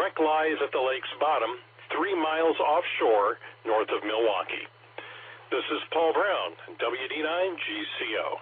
wreck lies at the lake's bottom, 3 miles offshore north of Milwaukee. This is Paul Brown, WD9 GCO.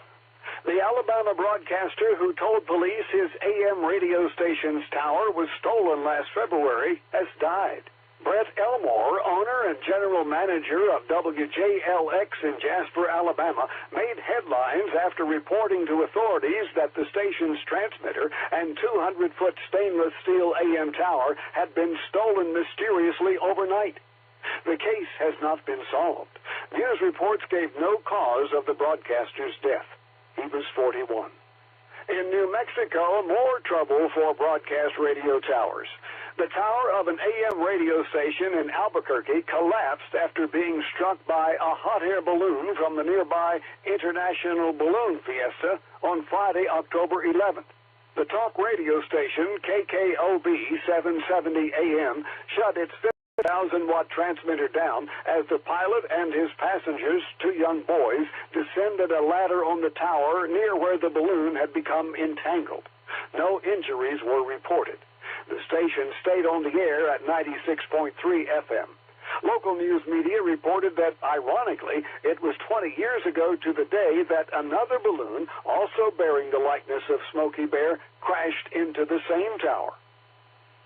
The Alabama broadcaster who told police his AM radio station's tower was stolen last February has died. Brett Elmore, owner and general manager of WJLX in Jasper, Alabama, made headlines after reporting to authorities that the station's transmitter and 200-foot stainless steel AM tower had been stolen mysteriously overnight. The case has not been solved. News reports gave no cause of the broadcaster's death. He was 41. In New Mexico, more trouble for broadcast radio towers. The tower of an AM radio station in Albuquerque collapsed after being struck by a hot air balloon from the nearby International Balloon Fiesta on Friday, October 11th. The talk radio station, KKOB 770 AM, shut its 50,000-watt transmitter down as the pilot and his passengers, 2 young boys, descended a ladder on the tower near where the balloon had become entangled. No injuries were reported. The station stayed on the air at 96.3 FM. Local news media reported that, ironically, it was 20 years ago to the day that another balloon, also bearing the likeness of Smokey Bear, crashed into the same tower.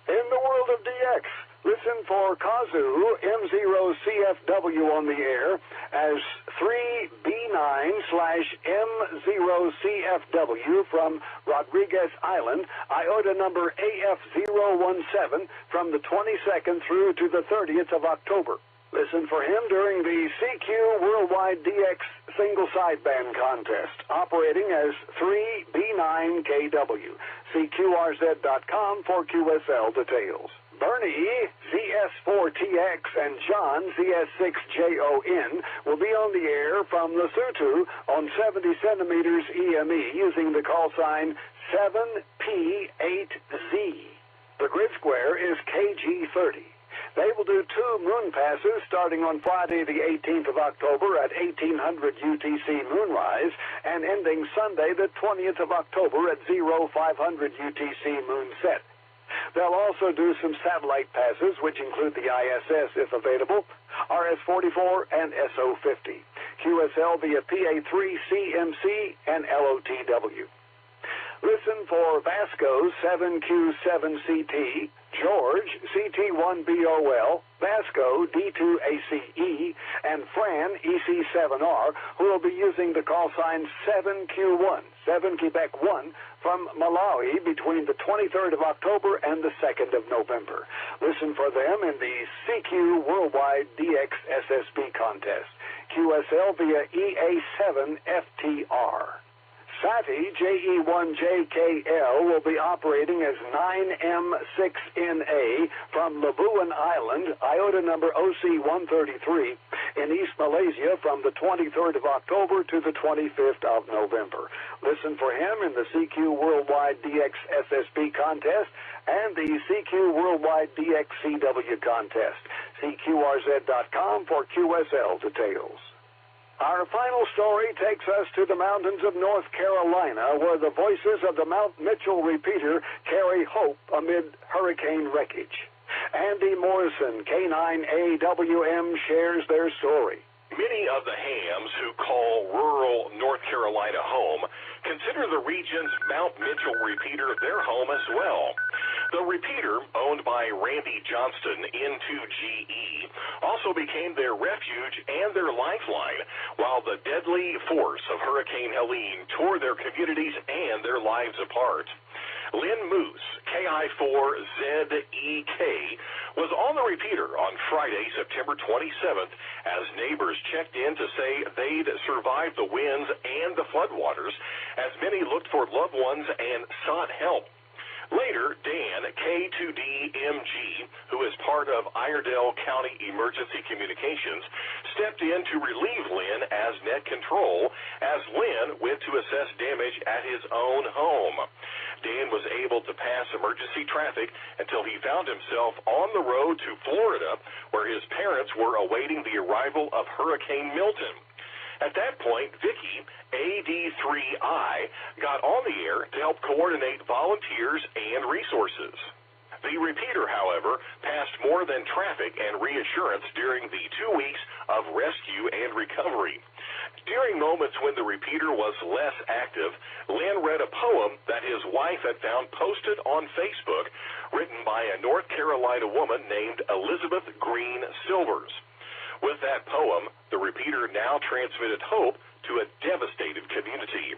In the world of DX, listen for Kazoo M0CFW on the air as 3B9/M0CFW from Rodriguez Island, IOTA number AF017 from the 22nd through to the 30th of October. Listen for him during the CQ Worldwide DX Single Sideband Contest, operating as 3B9KW. CQRZ.com for QSL details. Bernie, ZS4TX, and John, ZS6JON, will be on the air from Lesotho on 70 centimeters EME using the call sign 7P8Z. The grid square is KG30. They will do 2 moon passes starting on Friday the 18th of October at 1800 UTC moonrise and ending Sunday the 20th of October at 0500 UTC moonset. They'll also do some satellite passes, which include the ISS if available, RS-44 and SO-50, QSL via PA3, CMC, and LOTW. Listen for Vasco 7Q7CT, George CT1BOL, Vasco D2ACE, and Fran EC7R, who will be using the call sign 7Q1, 7 Quebec 1, from Malawi between the 23rd of October and the 2nd of November. Listen for them in the CQ Worldwide DX SSB contest, QSL via EA7FTR. SATI JE1JKL will be operating as 9M6NA from Labuan Island, IOTA number OC133, in East Malaysia from the 23rd of October to the 25th of November. Listen for him in the CQ Worldwide DX SSB contest and the CQ Worldwide DX CW contest. CQRZ.com for QSL details. Our final story takes us to the mountains of North Carolina, where the voices of the Mount Mitchell repeater carry hope amid hurricane wreckage. Andy Morrison, K9AWM, shares their story. Many of the hams who call rural North Carolina home consider the region's Mount Mitchell repeater their home as well. The repeater, owned by Randy Johnston, N2GE, also became their refuge and their lifeline, while the deadly force of Hurricane Helene tore their communities and their lives apart. Lynn Moose, KI4ZEK, was on the repeater on Friday, September 27th, as neighbors checked in to say they'd survived the winds and the floodwaters, as many looked for loved ones and sought help. Later, Dan, K2DMG, who is part of Iredell County Emergency Communications, stepped in to relieve Lynn as net control as Lynn went to assess damage at his own home. Dan was able to pass emergency traffic until he found himself on the road to Florida, where his parents were awaiting the arrival of Hurricane Milton. At that point, Vicky, AD3I, got on the air to help coordinate volunteers and resources. The repeater, however, passed more than traffic and reassurance during the 2 weeks of rescue and recovery. During moments when the repeater was less active, Lynn read a poem that his wife had found posted on Facebook, written by a North Carolina woman named Elizabeth Green Silvers. With that poem, the repeater now transmitted hope to a devastated community.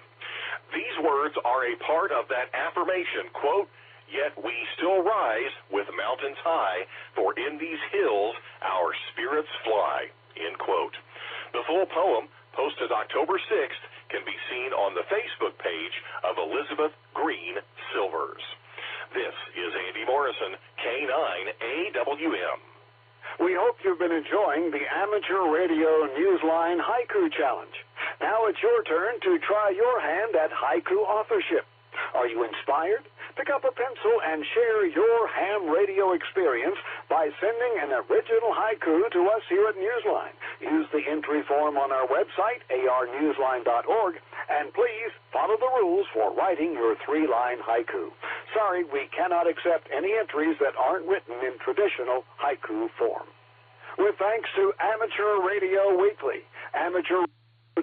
These words are a part of that affirmation, quote, "Yet we still rise with mountains high, for in these hills our spirits fly," end quote. The full poem, posted October 6th, can be seen on the Facebook page of Elizabeth Green Silvers. This is Andy Morrison, K9AWM. We hope you've been enjoying the Amateur Radio Newsline Haiku Challenge. Now it's your turn to try your hand at haiku authorship. Are you inspired? Pick up a pencil and share your ham radio experience by sending an original haiku to us here at Newsline. Use the entry form on our website, arnewsline.org, and please follow the rules for writing your 3-line haiku. Sorry, we cannot accept any entries that aren't written in traditional haiku form. With thanks to Amateur Radio Weekly, Amateur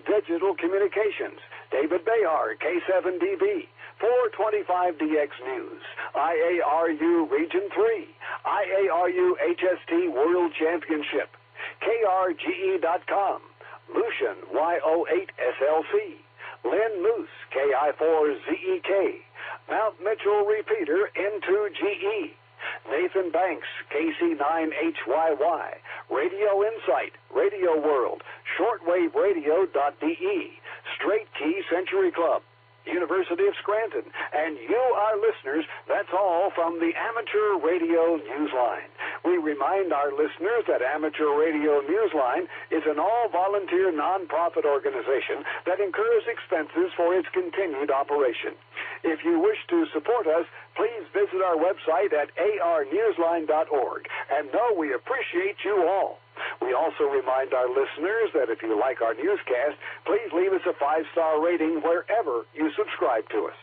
Digital Communications, David Bayard, K7DB, 425DX News, IARU Region 3, IARU HST World Championship, KRGE.com, Lucian YO8SLC, Lynn Moose KI4ZEK, Mount Mitchell Repeater N2GE, Nathan Banks KC9HYY, Radio Insight, Radio World, shortwaveradio.de, Straight Key Century Club, University of Scranton, and you, our listeners, that's all from the Amateur Radio Newsline. We remind our listeners that Amateur Radio Newsline is an all-volunteer nonprofit organization that incurs expenses for its continued operation. If you wish to support us, please visit our website at arnewsline.org, and know we appreciate you all. We also remind our listeners that if you like our newscast, please leave us a 5-star rating wherever you subscribe to us.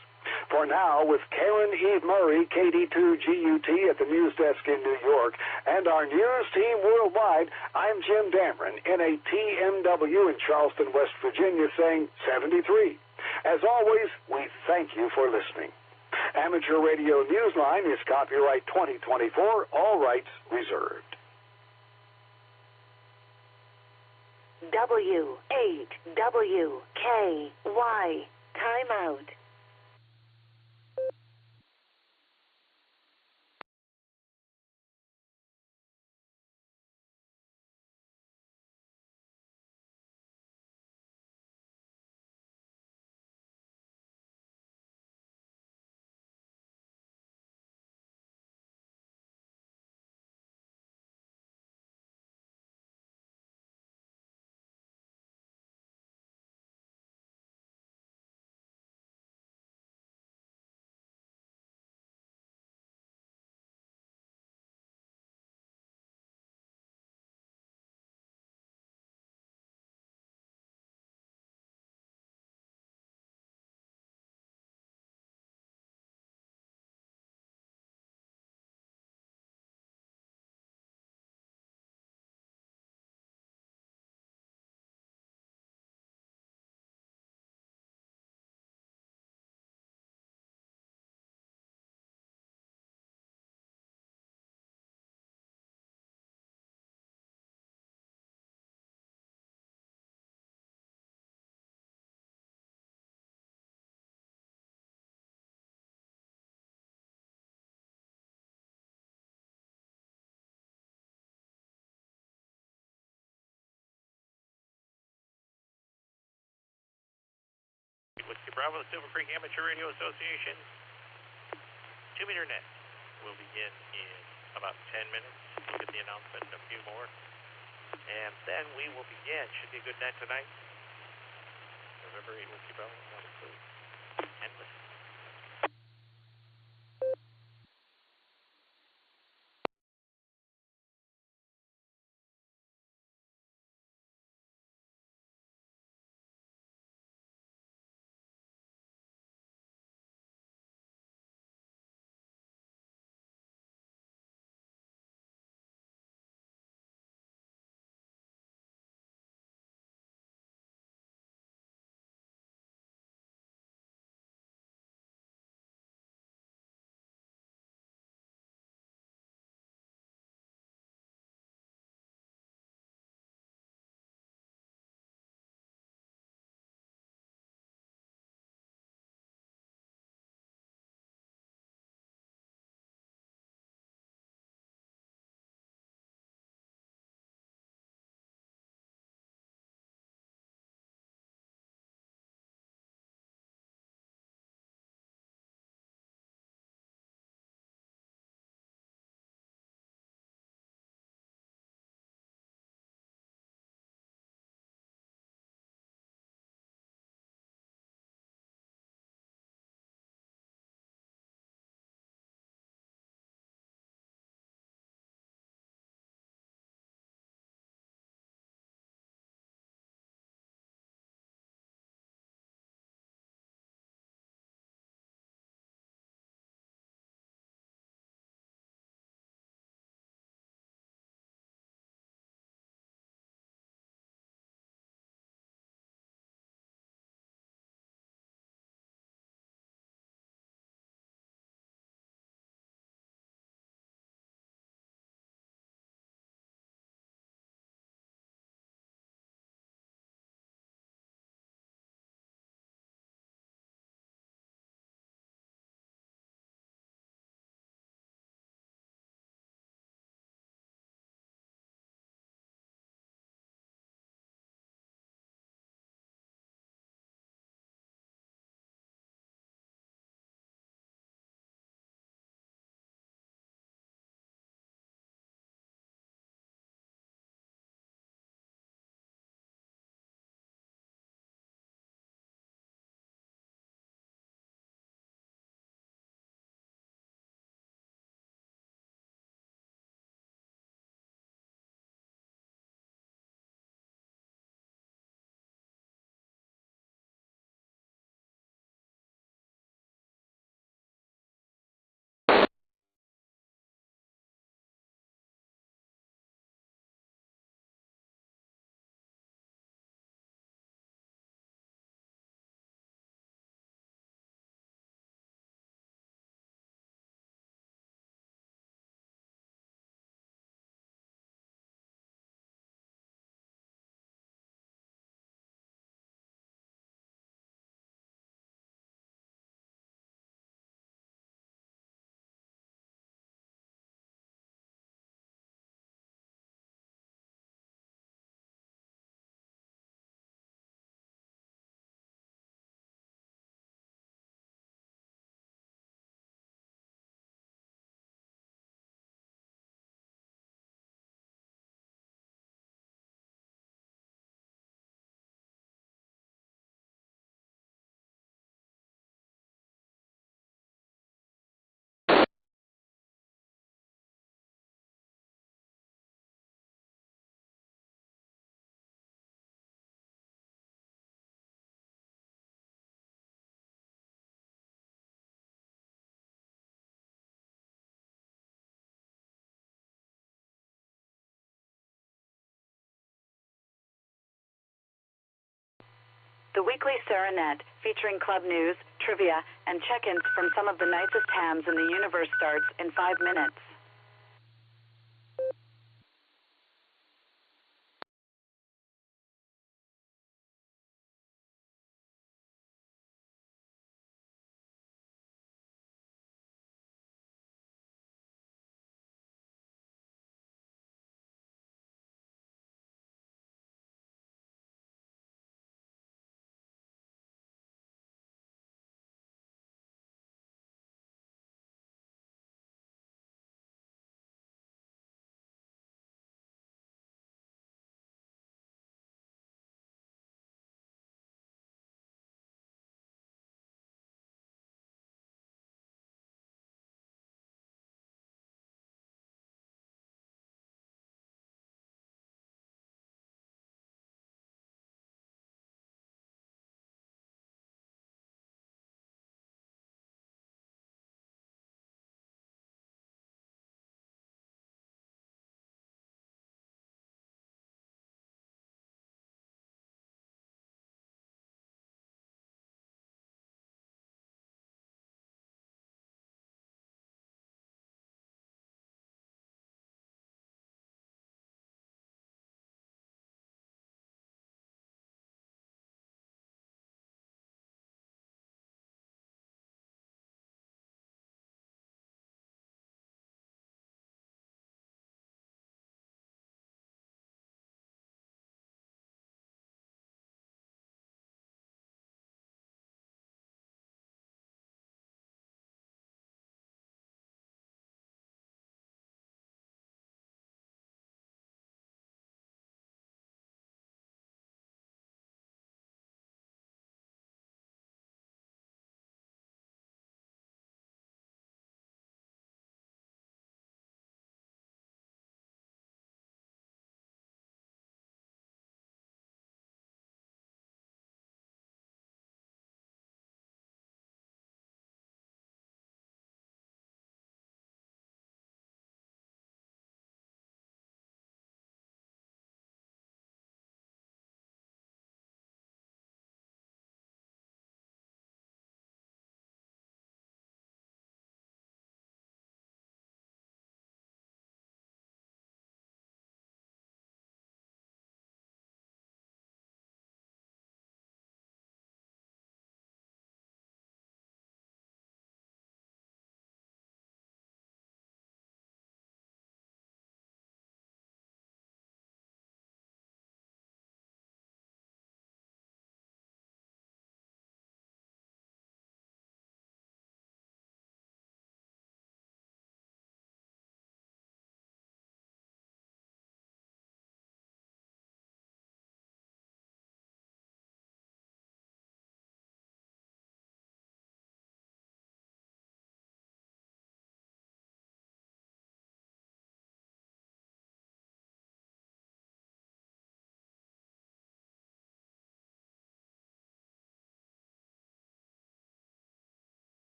For now, with Karen Eve Murray, KD2GUT at the news desk in New York, and our news team worldwide, I'm Jim Dameron, NATMW in Charleston, West Virginia, saying 73. As always, we thank you for listening. Amateur Radio Newsline is copyright 2024, all rights reserved. W8WKY, timeout. With the Bravo Silvercreek Amateur Radio Association 2-meter net will begin in about 10 minutes. We'll get the announcement and a few more. And then we will begin. Should be a good net tonight. November 8 with the Bravo. And listen. the weekly Serenette, featuring club news, trivia, and check-ins from some of the nicest hams in the universe starts in 5 minutes.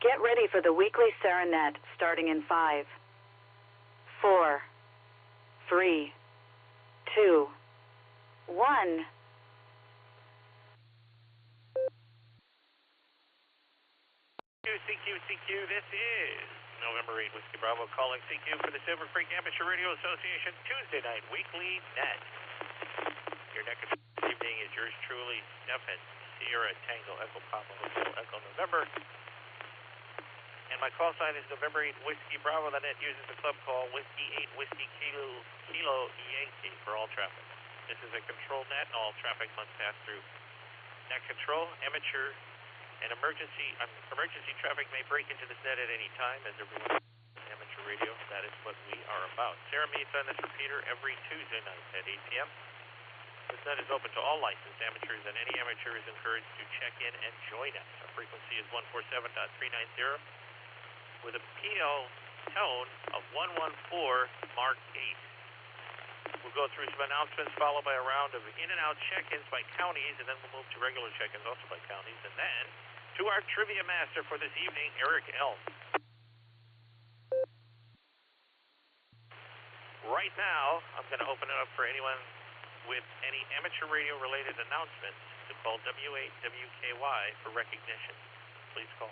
Get ready for the weekly Serenet starting in 5, 4, 3, 2, 1. CQ, this is November 8 Whiskey Bravo calling CQ for the Silvercreek Amateur Radio Association Tuesday night weekly net. Your net this evening is yours truly, Stefan, Sierra, Tango, Echo Papa, Hotel, Echo November. And my call sign is November 8 Whiskey Bravo. The net uses the club call Whiskey 8 Whiskey Kilo Yankee for all traffic. This is a controlled net and all traffic must pass through net control. Amateur and emergency traffic may break into this net at any time, as everyone amateur radio. That is what we are about. Sarah meets on this repeater every Tuesday night at 8 p.m. This net is open to all licensed amateurs, and any amateur is encouraged to check in and join us. Our frequency is 147.390 with a PO tone of 114 Mark 8. We'll go through some announcements, followed by a round of in and out check-ins by counties, and then we'll move to regular check-ins also by counties, and then to our trivia master for this evening, Eric Elm. Right now, I'm going to open it up for anyone with any amateur radio related announcements to call W8WKY for recognition. Please call.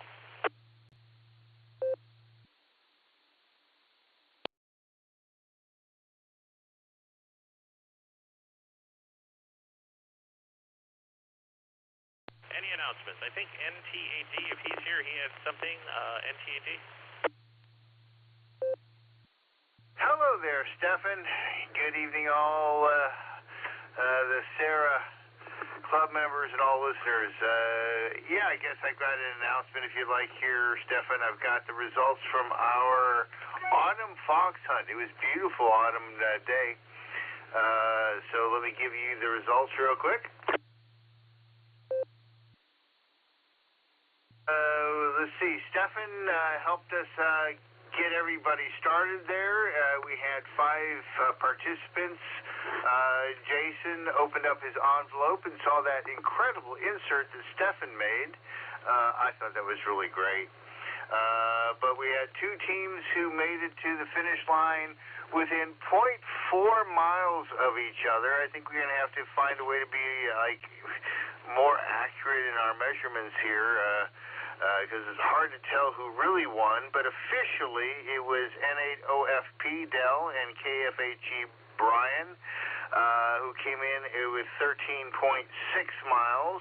Any announcements? I think NTAD, if he's here, he has something. NTAD? Hello there, Stefan. Good evening, all the Sarah club members and all listeners. I guess I've got an announcement if you'd like here, Stefan. I've got the results from our autumn fox hunt. It was beautiful autumn day. So let me give you the results real quick. Let's see. Stefan helped us get everybody started there. We had 5 participants. Jason opened up his envelope and saw that incredible insert that Stefan made. I thought that was really great. But we had 2 teams who made it to the finish line within 0.4 miles of each other. I think we're going to have to find a way to be more accurate in our measurements here. Because it's hard to tell who really won, but officially it was N8OFP Dell and KFHE Brian, who came in with 13.6 miles.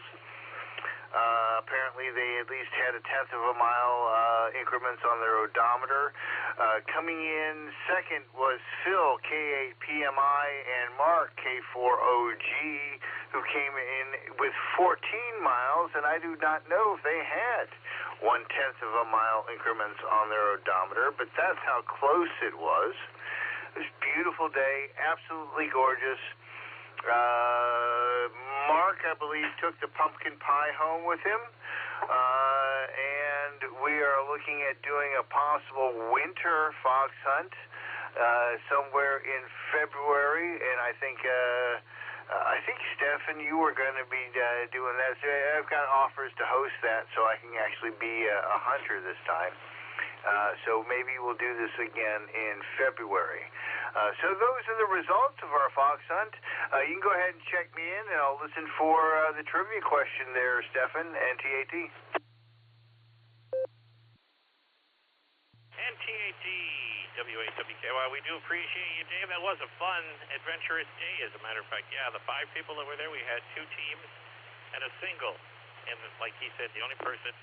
Apparently they at least had a tenth of a mile increments on their odometer. Coming in second was Phil, K8PMI, and Mark, K4OG, who came in with 14 miles, and I do not know if they had 1/10 of a mile increments on their odometer, but that's how close it was. It was a beautiful day, absolutely gorgeous. Mark, I believe, took the pumpkin pie home with him, and we are looking at doing a possible winter fox hunt somewhere in February, and I think Stefan, you were going to be doing that. So I've got offers to host that, so I can actually be a hunter this time. So maybe we'll do this again in February. So those are the results of our fox hunt. You can go ahead and check me in, and I'll listen for the trivia question there, Stefan, NTAT. NTAT, W8WKY, we do appreciate you, Dave. That was a fun, adventurous day, as a matter of fact. Yeah, the 5 people that were there, we had 2 teams and a single. And like he said, the only person,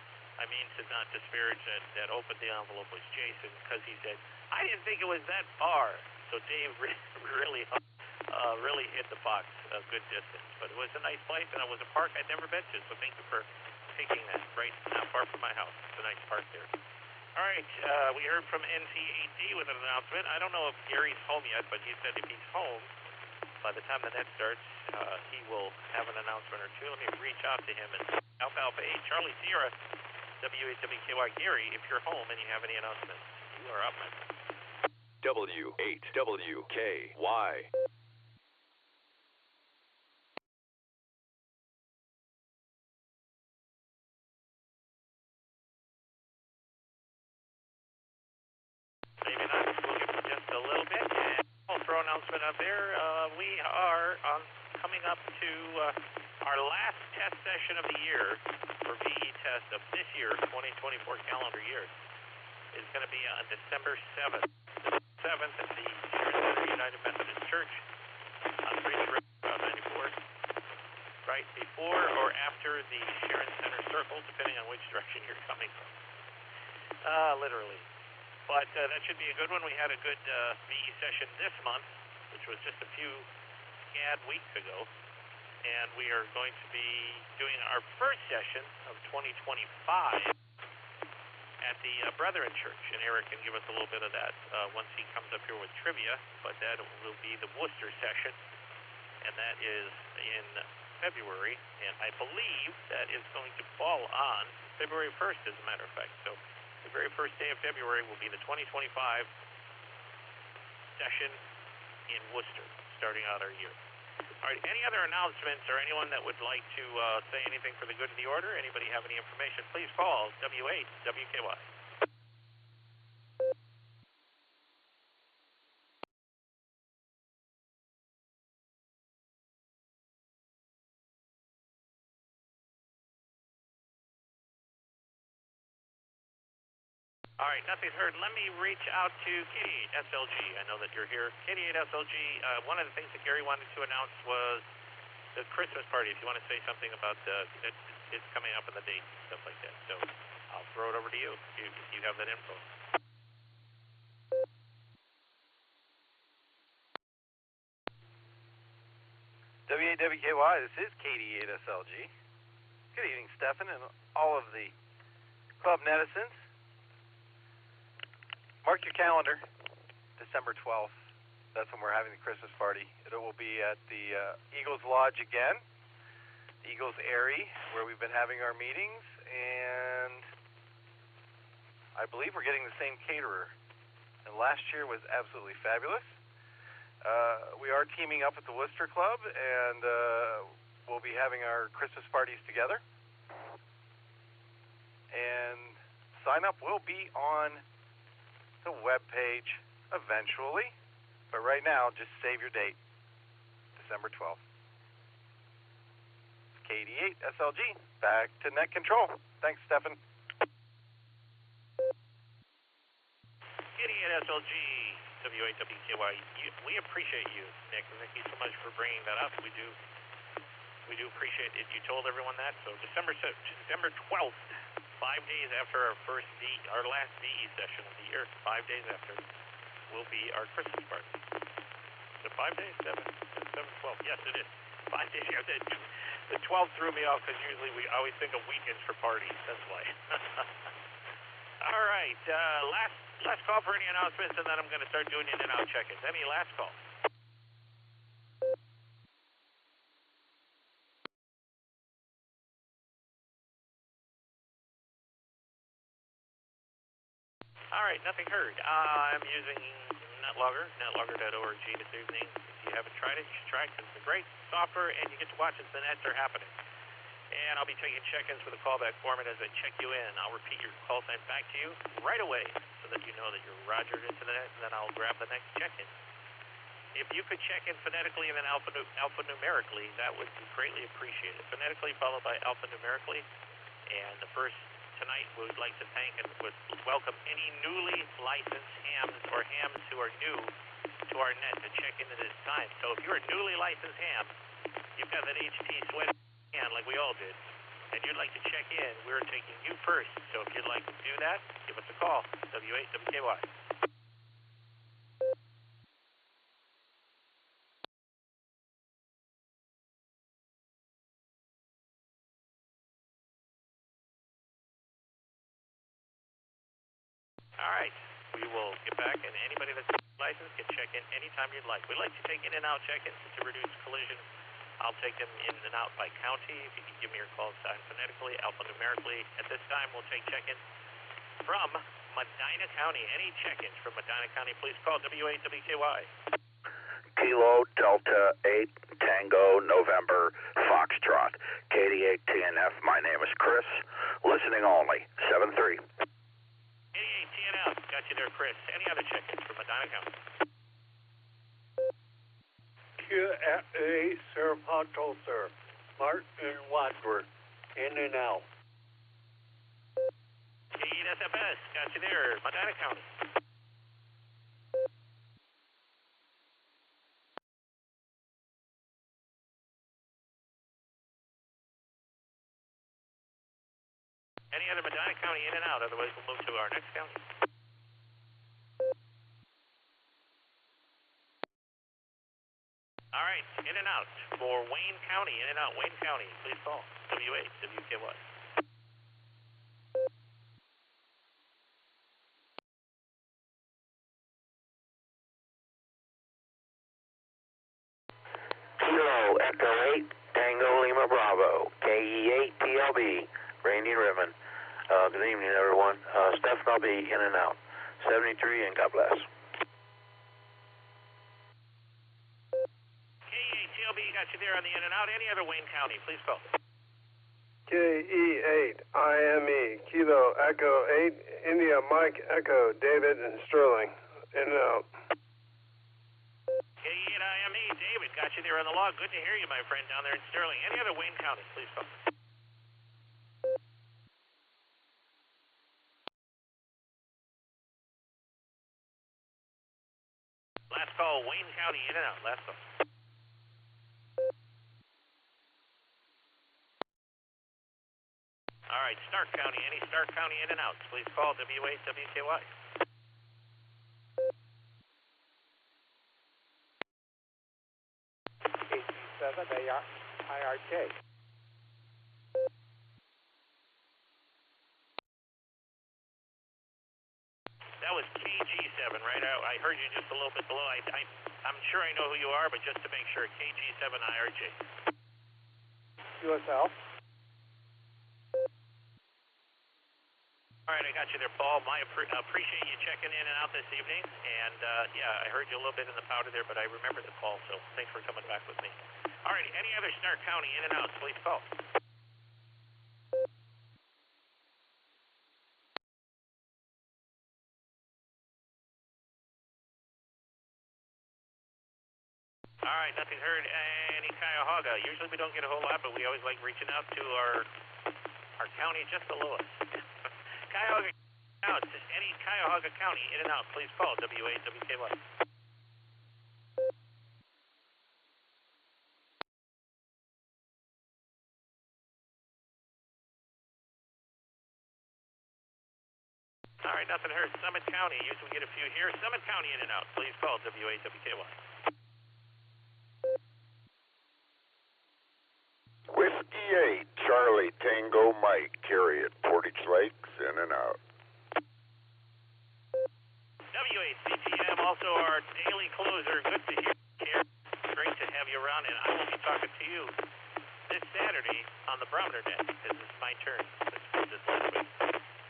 to not disparage, that opened the envelope was Jason, because he said, I didn't think it was that far. So Dave really hit the box a good distance. But it was a nice place, and it was a park I'd never been to, so thank you for taking that. Right, not far from my house. It's a nice park there. All right, we heard from NTAD with an announcement. I don't know if Gary's home yet, but he said if he's home, by the time the net starts, he will have an announcement or two. Let me reach out to him. And Alpha Alpha 8, Charlie Sierra, W8WKY. Gary, if you're home and you have any announcements, you are up. W8WKY. Maybe not. We'll give it just a little bit. And I'll throw an announcement out there. We are coming up to our last test session of the year for VE test of this year, 2024 calendar year. Is going to be on December 7th. The 7th at the Sharon Center United Methodist Church on Preach Route 94. Right before or after the Sharon Center Circle, depending on which direction you're coming from. Literally. But that should be a good one. We had a good VE session this month, which was just a few scad weeks ago. And we are going to be doing our first session of 2025 at the Brethren Church. And Eric can give us a little bit of that once he comes up here with trivia. But that will be the Worcester session. And that is in February. And I believe that is going to fall on February 1st, as a matter of fact. So the very first day of February will be the 2025 session in Worcester, starting out our year. All right, any other announcements or anyone that would like to say anything for the good of the order? Anybody have any information? Please call W8 WKY. All right, nothing heard. Let me reach out to KD8 SLG. I know that you're here. KD8 SLG, one of the things that Gary wanted to announce was the Christmas party. If you want to say something about it's coming up in the date, stuff like that. So I'll throw it over to you if you have that info. W8WKY, this is KD8 SLG. Good evening, Stefan, and all of the club netizens. Mark your calendar, December 12th. That's when we're having the Christmas party. It will be at the Eagles Lodge again, the Eagles Airy, where we've been having our meetings, and I believe we're getting the same caterer. And last year was absolutely fabulous. We are teaming up with the Worcester Club, and we'll be having our Christmas parties together. And sign up will be on the webpage eventually, but right now just save your date, December 12th. KD8 SLG, back to net control. Thanks, Stefan. KD8 SLG, W8WKY, we appreciate you, Nick. Thank you so much for bringing that up. We do appreciate it. You told everyone that. So December 12th, 5 days after our last VE session of the year, 5 days after, will be our Christmas party. Is it 5 days? 7, 12. Yes, it is. 5 days. The 12th threw me off because usually we always think of weekends for parties. That's why. All right. Last call for any announcements, and then I'm going to start doing in and out check-ins. Any last call? All right, nothing heard. I'm using netlogger.org this evening. If you haven't tried it, you should try it because it's a great software, and you get to watch it. The nets are happening. And I'll be taking check-ins for the callback format as I check you in. I'll repeat your call sign back to you right away so that you know that you're rogered into the net, and then I'll grab the next check-in. If you could check in phonetically and then alphanumerically, that would be greatly appreciated. Phonetically followed by alphanumerically. And the first tonight, we would like to thank and would welcome any newly licensed hams or hams who are new to our net to check in at this time. So if you're a newly licensed ham, you've got that HT sweat hand like we all did, and you'd like to check in, we're taking you first. So if you'd like to do that, give us a call, W8WKY. All right, we will get back, and anybody that's licensed can check in anytime you'd like. We'd like to take in and out check-ins to reduce collision. I'll take them in and out by county. If you can give me your call sign phonetically, alphanumerically. At this time, we'll take check-ins from Medina County. Any check-ins from Medina County, please call W8WKY. Kilo Delta 8 Tango November Foxtrot KD8 TNF. My name is Chris. Listening only. 73. KD8 TNF. got you there, Chris. Any other check-ins from Medina County? QFA Serpato, sir. Martin Wadsworth. In and out. KSFS, got you there, Medina County. Any other Medina County in and out, otherwise we'll move to our next county. All right, in and out for Wayne County, in and out Wayne County, please call. W8, WKY. Kilo Echo 8 Tango Lima Bravo KE8 TLB Randy Ribbon. Good evening, everyone. Stephen, I'll be in and out. 73, and God bless. KE8 TLB got you there on the in and out. Any other Wayne County, please call. KE8 IME Kilo Echo 8 India Mike Echo David and Sterling. In and out. KE8 IME David got you there on the log. Good to hear you, my friend, down there in Sterling. Any other Wayne County, please call. Last call, Wayne County, in and out. Last call. All right, Stark County. Any Stark County in and out, please call W8 WKY. KG7 IRK. That was KG7, right? I heard you just a little bit below. I'm sure I know who you are, but just to make sure, KG7 IRJ. USL. All right, I got you there, Paul. Appreciate you checking in and out this evening. And, yeah, I heard you a little bit in the powder there, but I remember the call, so thanks for coming back with me. All right, any other Stark County in and out, please call. All right, nothing heard. Any Cuyahoga. Usually we don't get a whole lot, but we always like reaching out to our county just below us. Cuyahoga out. Any Cuyahoga County in and out, please call W8 WKY. All right, nothing heard. Summit County. Usually we get a few here. Summit County in and out, please call W8 WKY. Whiskey 8, Charlie Tango Mike, Carry it, Portage Lakes, in and out. W8CTM, also our daily closer. Good to hear you. Great to have you around, and I will be talking to you this Saturday on the Barometer Net, because it's my turn this last week.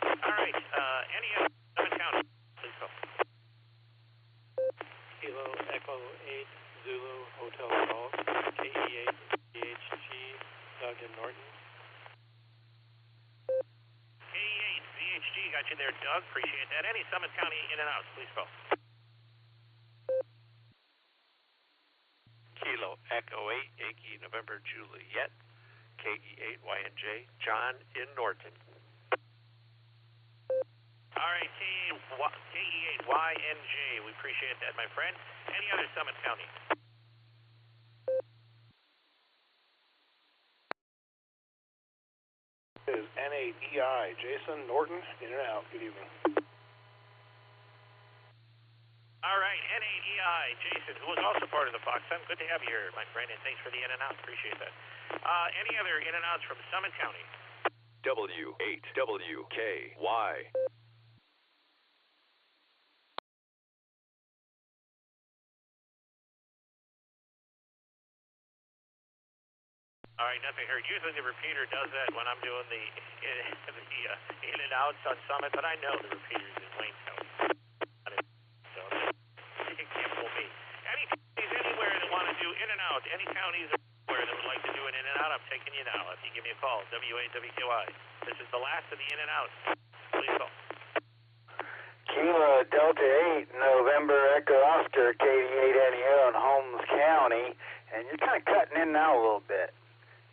All right, any other Summit County, please call. Kilo Echo 8 Zulu Hotel Golf KE8 VHG Doug and Norton. KE8 VHG got you there, Doug. Appreciate that. Any Summit County in and out, please call. Kilo Echo 8 Yankee November Juliet KE8 YNJ John in Norton. All right, KE8 YNJ. We appreciate that, my friend. Any other Summit County? Is N8EI Jason Norton in and out. Good evening. All right, N8EI Jason, who was also part of the Fox Sun. Good to have you here, my friend, and thanks for the in and out. Appreciate that. Any other in and outs from Summit County? W8 WKY. All right, nothing heard. Usually the repeater does that when I'm doing the in and outs on Summit, but I know the repeater's in Wayne County. So you can't fool me. Any counties anywhere that want to do in and out, any counties anywhere that would like to do an in and out, I'm taking you now. If you give me a call, W8WKY. This is the last of the in and out. Please call. Kilo Delta 8, November Echo Oscar, KD8NEO in Holmes County, and you're kind of cutting in and out a little bit.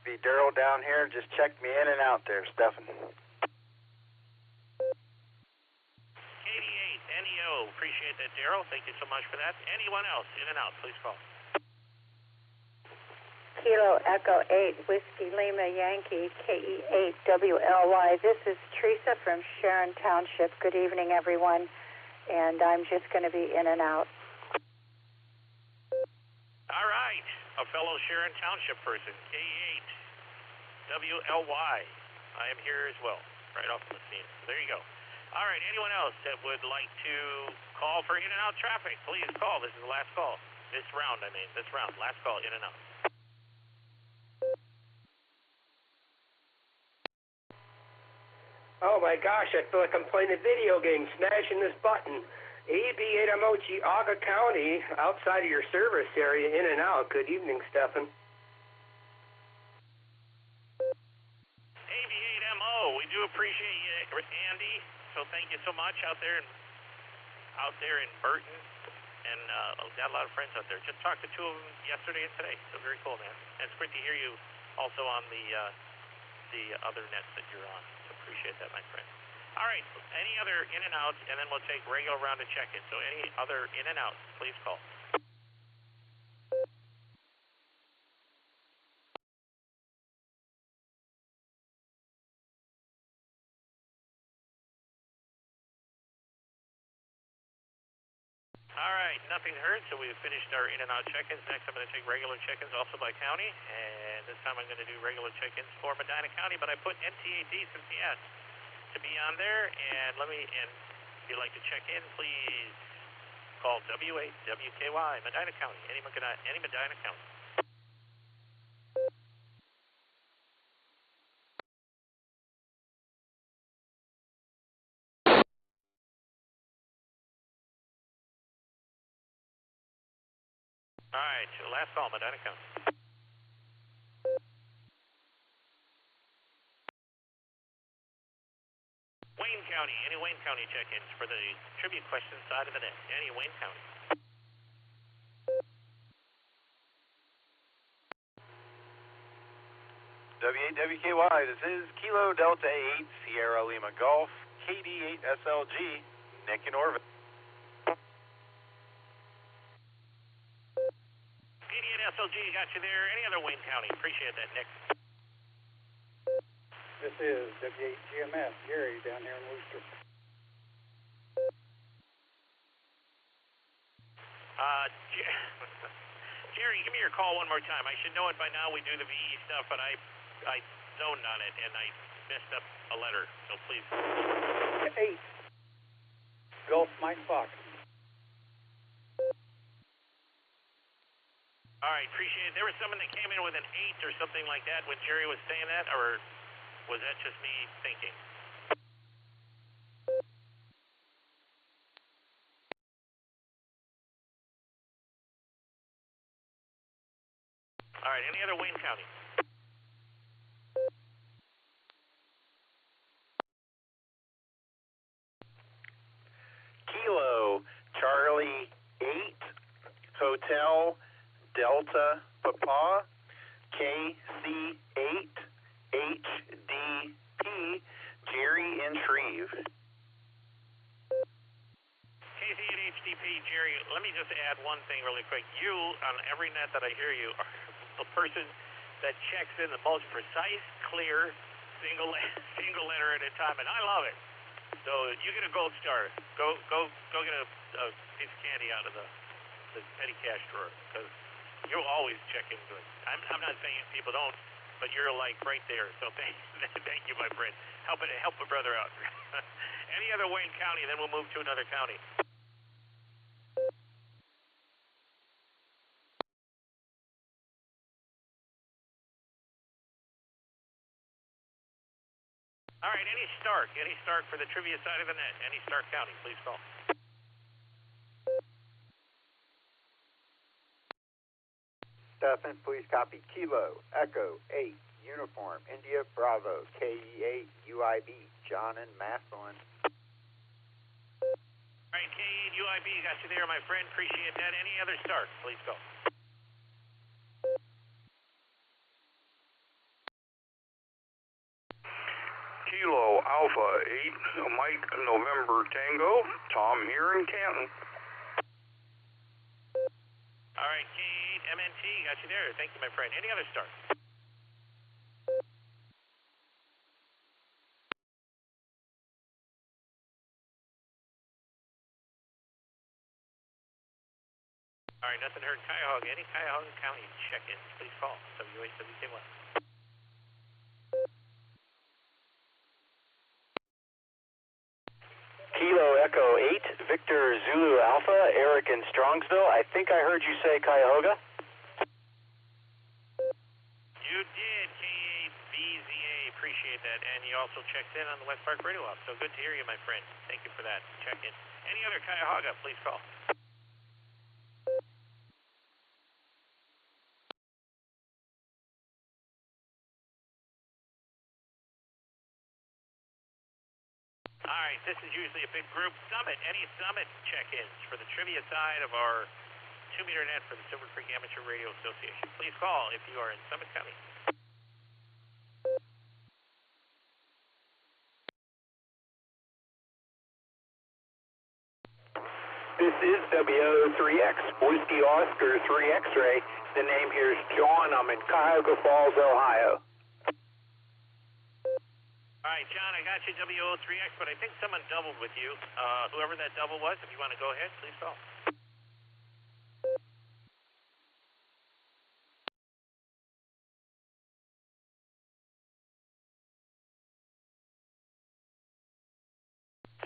Be Daryl down here, just check me in and out there, Stefan. KD8NEO, appreciate that, Daryl. Thank you so much for that. Anyone else, in and out, please call. Kilo Echo 8, Whiskey Lima Yankee, KE8WLY. This is Teresa from Sharon Township. Good evening, everyone. And I'm just going to be in and out. All right. A fellow Sharon Township person, KE8WLY. I am here as well, right off the scene. There you go. All right. Anyone else that would like to call for in and out traffic, please call. This is the last call. This round. Last call, in and out. Oh my gosh, I feel like I'm playing a video game, smashing this button. AB8MOG, Aga County, outside of your service area, in and out. Good evening, Stefan. AB8MO, we do appreciate you, Andy. So thank you so much out there in Burton. And I've got a lot of friends out there. Just talked to two of them yesterday and today. So very cool, man. And it's great to hear you also on the other nets that you're on. So appreciate that, my friend. All right, any other in and outs, and then we'll take regular round of check-in. So any other in and outs, please call. All right, nothing heard, so we've finished our in and out check-ins. Next, I'm going to take regular check-ins also by county, and this time I'm going to do regular check-ins for Medina County, but I put NTAD since he asked to be on there, and if you'd like to check in, please call W8WKY, Medina County, any Medina County. All right, so last call, Medina County. Wayne County, any Wayne County check-ins for the trivia question side of the net? Any Wayne County? W8WKY, this is Kilo Delta 8, Sierra Lima Golf, KD8SLG, Nick and Orvin. SLG got you there. Any other Wayne County? Appreciate that, Nick. This is W8GMS, Gary, down here in Worcester. Jerry, give me your call one more time. I should know it by now. We do the VE stuff, but I zoned on it, and I messed up a letter, so please. 8. Gulf Mike Fox. All right, appreciate it. There was someone that came in with an 8 or something like that when Jerry was saying that, or was that just me thinking? All right, any other Wayne County? Kilo Charlie 8, Hotel Delta Papa, KC8 HDP, Jerry in Shreve. KC8 HDP, Jerry, let me just add one thing really quick. You, on every net that I hear you, are the person that checks in the most precise, clear, single letter at a time, and I love it. So you get a gold star. Go get a piece of candy out of the petty cash drawer, because you always check in good. I'm not saying people don't, but you're like right there. So thank you, my friend. Help a brother out. Any other Wayne County, then we'll move to another county. All right, any Stark for the trivia side of the net. Any Stark County, please call. Stefan, please copy Kilo Echo 8 Uniform India Bravo KE8 UIB John and Maslin. All right, K8 UIB, got you there, my friend. Appreciate that. Any other start? Please go. Kilo Alpha 8, Mike November Tango, Tom here in Canton. All right, K8 MNT, got you there. Thank you, my friend. Any other start? All right, nothing heard. Cuyahoga. Any Cuyahoga County check-ins, please call. WHWK1. Kilo Echo 8, Victor Zulu Alpha, Eric in Strongsville. I think I heard you say Cuyahoga. You did, K8BZA. Appreciate that. And you also checked in on the West Park Radio Off. So good to hear you, my friend. Thank you for that check-in. Any other Cuyahoga, please call. All right, this is usually a big group summit. Any summit check-ins for the trivia side of our 2-meter net for the Silvercreek Amateur Radio Association? Please call if you are in Summit County. This is WO3X, Whiskey Oscar 3 X-Ray. The name here is John. I'm in Cuyahoga Falls, Ohio. All right, John, I got you WO3X, but I think someone doubled with you. Whoever that double was, if you want to go ahead, please call.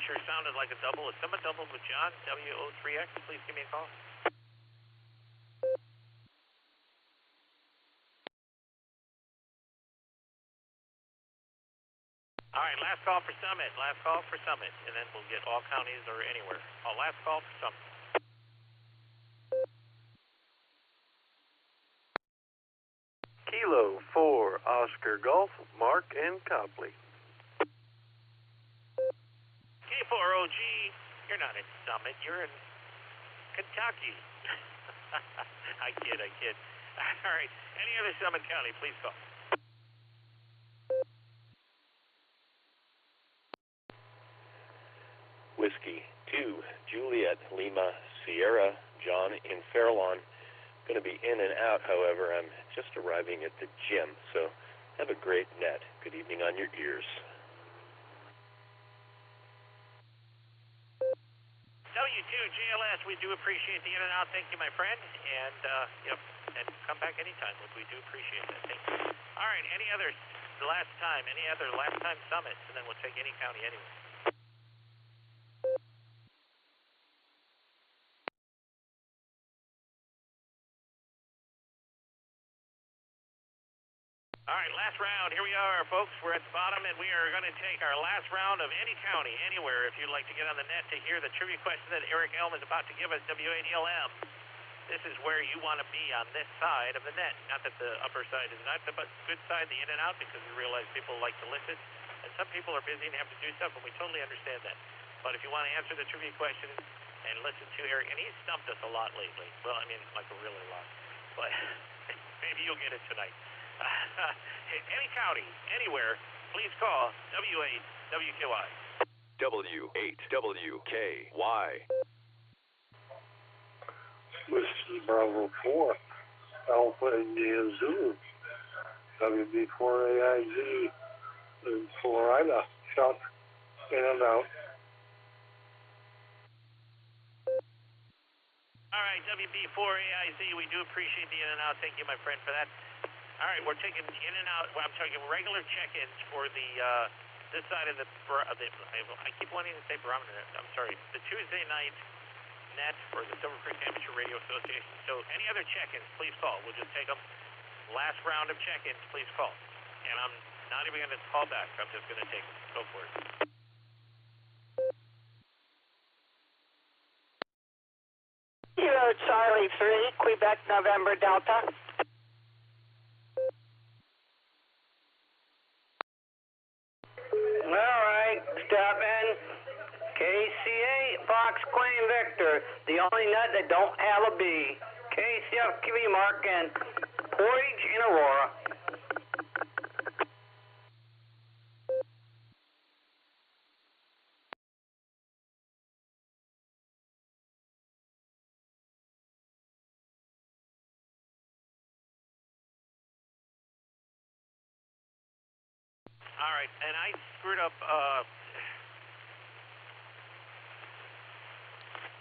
Sure sounded like a double. If someone doubled with John, WO3X, please give me a call. All right, last call for Summit. Last call for Summit, and then we'll get all counties or anywhere. Last call for Summit. Kilo 4, Oscar Golf, Mark and Copley. K4OG, you're not in Summit. You're in Kentucky. I kid. All right, any other Summit County, please call. Whiskey 2, Juliet, Lima, Sierra, John in Fairlawn. Going to be in and out, however. I'm just arriving at the gym, so have a great net. Good evening on your ears. W2JLS, we do appreciate the in and out. Thank you, my friend. And, and come back anytime. We do appreciate that. Thank you. All right, any other last time summits, and then we'll take any county anyway. All right, last round. Here we are, folks. We're at the bottom, and we are going to take our last round of any county, anywhere, if you'd like to get on the net to hear the trivia question that Eric Elm is about to give us, W8LM. This is where you want to be on this side of the net. Not that the upper side is not the good side, the in and out, because we realize people like to listen, and some people are busy and have to do stuff, and we totally understand that. But if you want to answer the trivia question and listen to Eric, and he's stumped us a lot lately. Well, I mean, like a really lot. But maybe you'll get it tonight. Any county, anywhere, please call W8WKY. W8WKY. Whiskey Bravo 4, Alpha India Zulu, WB4AIZ in Florida, shot in and out. All right, WB4AIZ, we do appreciate the in and out. Thank you, my friend, for that. All right, we're taking in and out. Well, I'm taking regular check-ins for the this side of the. I keep wanting to say barometer. I'm sorry. The Tuesday night net for the Silvercreek Amateur Radio Association. So any other check-ins, please call. We'll just take them. Last round of check-ins, please call. And I'm not even going to call back. I'm just going to take them. Go for it. Kilo Charlie 3, Quebec, November, Delta. All right, stop in. KCA, Fox Queen. Victor, the only nut that don't have a B. KCFQV Mark in Portage in Aurora. All right, and I screwed up.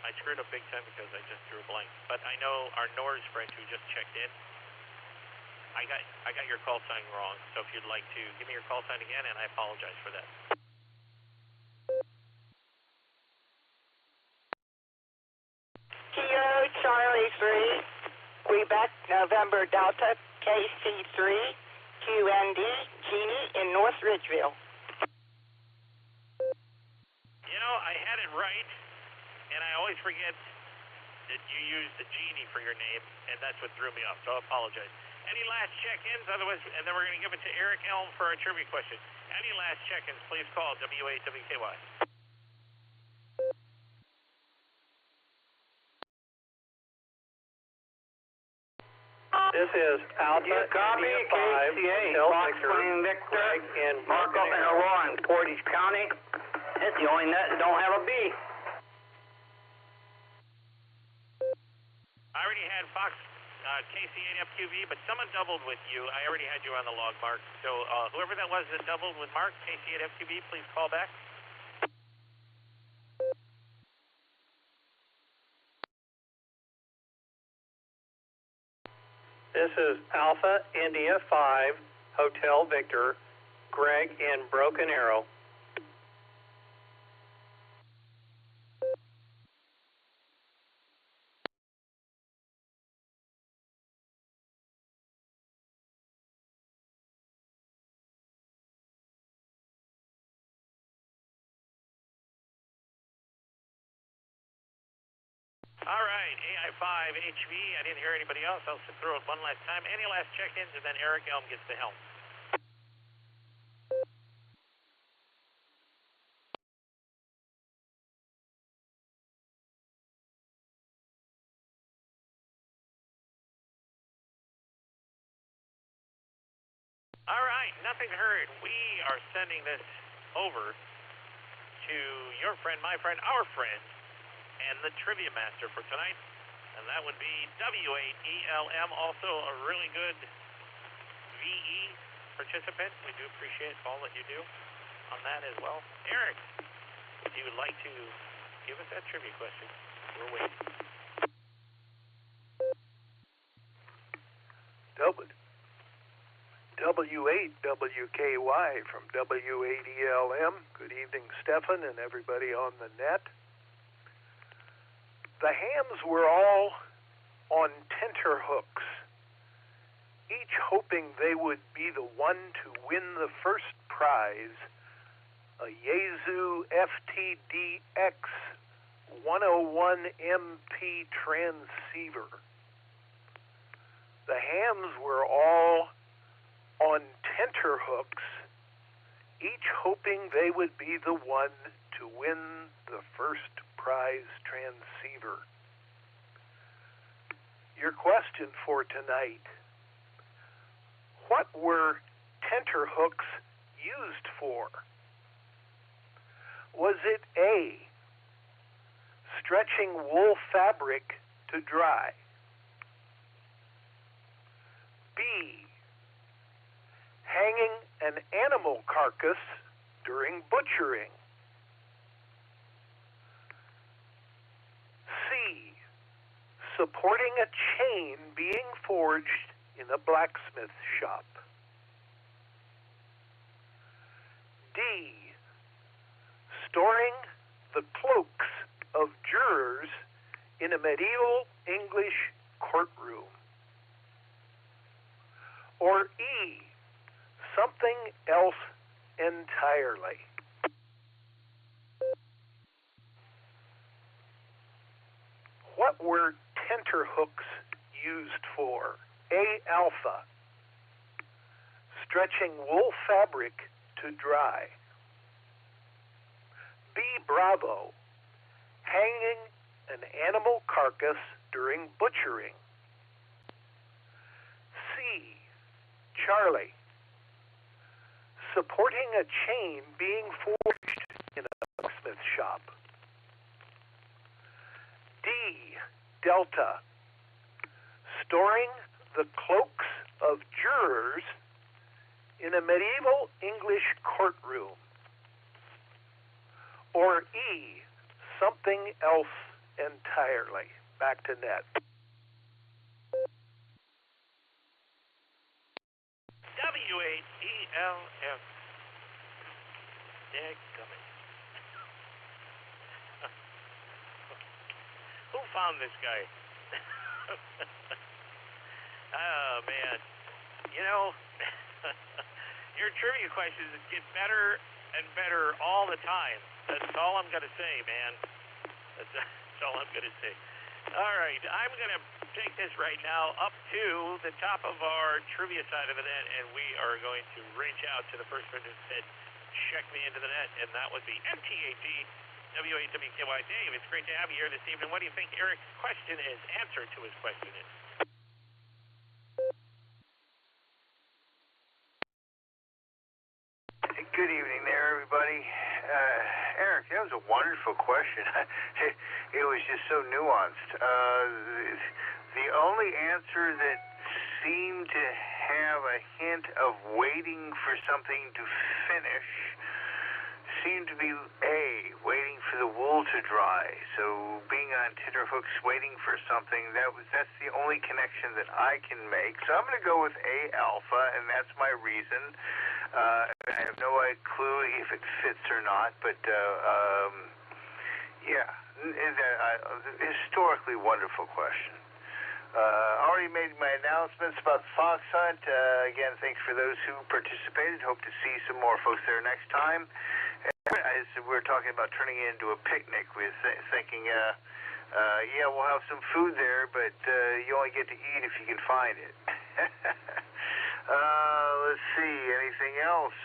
I screwed up big time because I just drew a blank. But I know our Norse friend who just checked in. I got your call sign wrong. So if you'd like to give me your call sign again, and I apologize for that. Kilo Charlie 3, Quebec November Delta KC3 QND Genie in North Ridgeville. You know, I had it right, and I always forget that you used the Genie for your name, and that's what threw me off, so I apologize. Any last check-ins? Otherwise, and then we're going to give it to Eric Elm for our trivia question. Any last check-ins, please call W8WKY. This is Alpha India 5, Hotel Victor, Marco and Aurora in Portage County. It's the only nut that don't have a B. I already had Fox KC8FQV, but someone doubled with you. I already had you on the log, Mark. So whoever that was that doubled with Mark, KC8FQV, please call back. This is Alpha India 5, Hotel Victor, Greg in Broken Arrow. All right, AI5HV, I didn't hear anybody else. I'll throw it one last time. Any last check-ins, and then Eric Elm gets the helm. All right, nothing heard. We are sending this over to your friend, my friend, our friend, and the trivia master for tonight, and that would be W8ELM, also a really good VE participant. We do appreciate all that you do on that as well. Eric, if you would like to give us that trivia question, we're waiting. W8WKY from W8ELM. Good evening, Stefan, and everybody on the net. The hams were all on tenterhooks, each hoping they would be the one to win the first prize, a Yaesu FTDX 101MP transceiver. The hams were all on tenterhooks, each hoping they would be the one to win the first prize transceiver. Your question for tonight: what were tenterhooks used for? Was it A, stretching wool fabric to dry? B, hanging an animal carcass during butchering? C, supporting a chain being forged in a blacksmith shop? D, storing the cloaks of jurors in a medieval English courtroom? Or E, something else entirely? What were tenterhooks used for? A, alpha, stretching wool fabric to dry. B, bravo, hanging an animal carcass during butchering. C. Charlie, supporting a chain being forged in a locksmith shop. D. Delta, storing the cloaks of jurors in a medieval English courtroom. Or E. Something else entirely. Back to net. W8ELF. Dadgummit. Who found this guy? Oh, man. You know, your trivia questions get better and better all the time. That's all I'm going to say, man. That's all I'm going to say. All right, I'm going to take this right now up to the top of our trivia side of the net, and we are going to reach out to the first person who said, check me into the net, and that would be MTAD W8WKY. Dave, it's great to have you here this evening. What do you think Eric's question is? Answer to his question is. Good evening there, everybody. Eric, that was a wonderful question. It was just so nuanced. The only answer that seemed to have a hint of waiting for something to finish seemed to be A, waiting for the wool to dry. So being on tenterhooks, waiting for something, that's the only connection that I can make. So I'm going to go with A alpha, and that's my reason. I have no clue if it fits or not, but yeah, historically wonderful question. Already made my announcements about the fox hunt. Again, thanks for those who participated. Hope to see some more folks there next time. As we're talking about turning it into a picnic, we're thinking, yeah, we'll have some food there, but you only get to eat if you can find it. Let's see, anything else?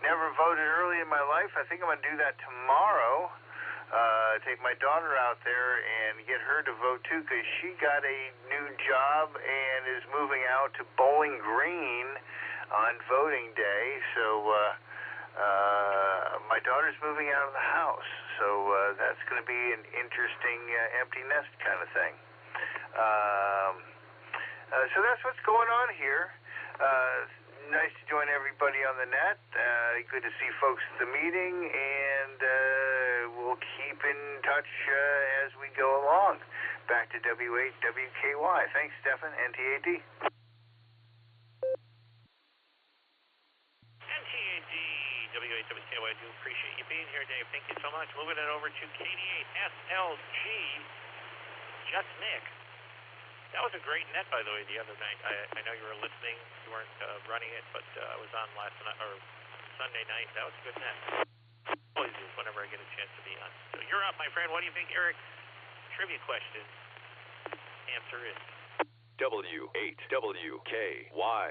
Never voted early in my life. I think I'm going to do that tomorrow. Take my daughter out there and get her to vote too, because she got a new job and is moving out to Bowling Green on voting day. So my daughter's moving out of the house. So that's going to be an interesting empty nest kind of thing. So that's what's going on here. Nice to join everybody on the net. Good to see folks at the meeting, and we'll keep in touch as we go along. Back to W8WKY. Thanks, Stefan. NTAD. NTAD, W8WKY. I do appreciate you being here, Dave. Thank you so much. Moving it over to KD8SLG. Just Nick. That was a great net, by the way, the other night. I know you were listening. You weren't running it, but I was on last night or Sunday night. That was a good net. Always is whenever I get a chance to be on. So you're up, my friend. What do you think Eric's trivia question answer is? W8WKY.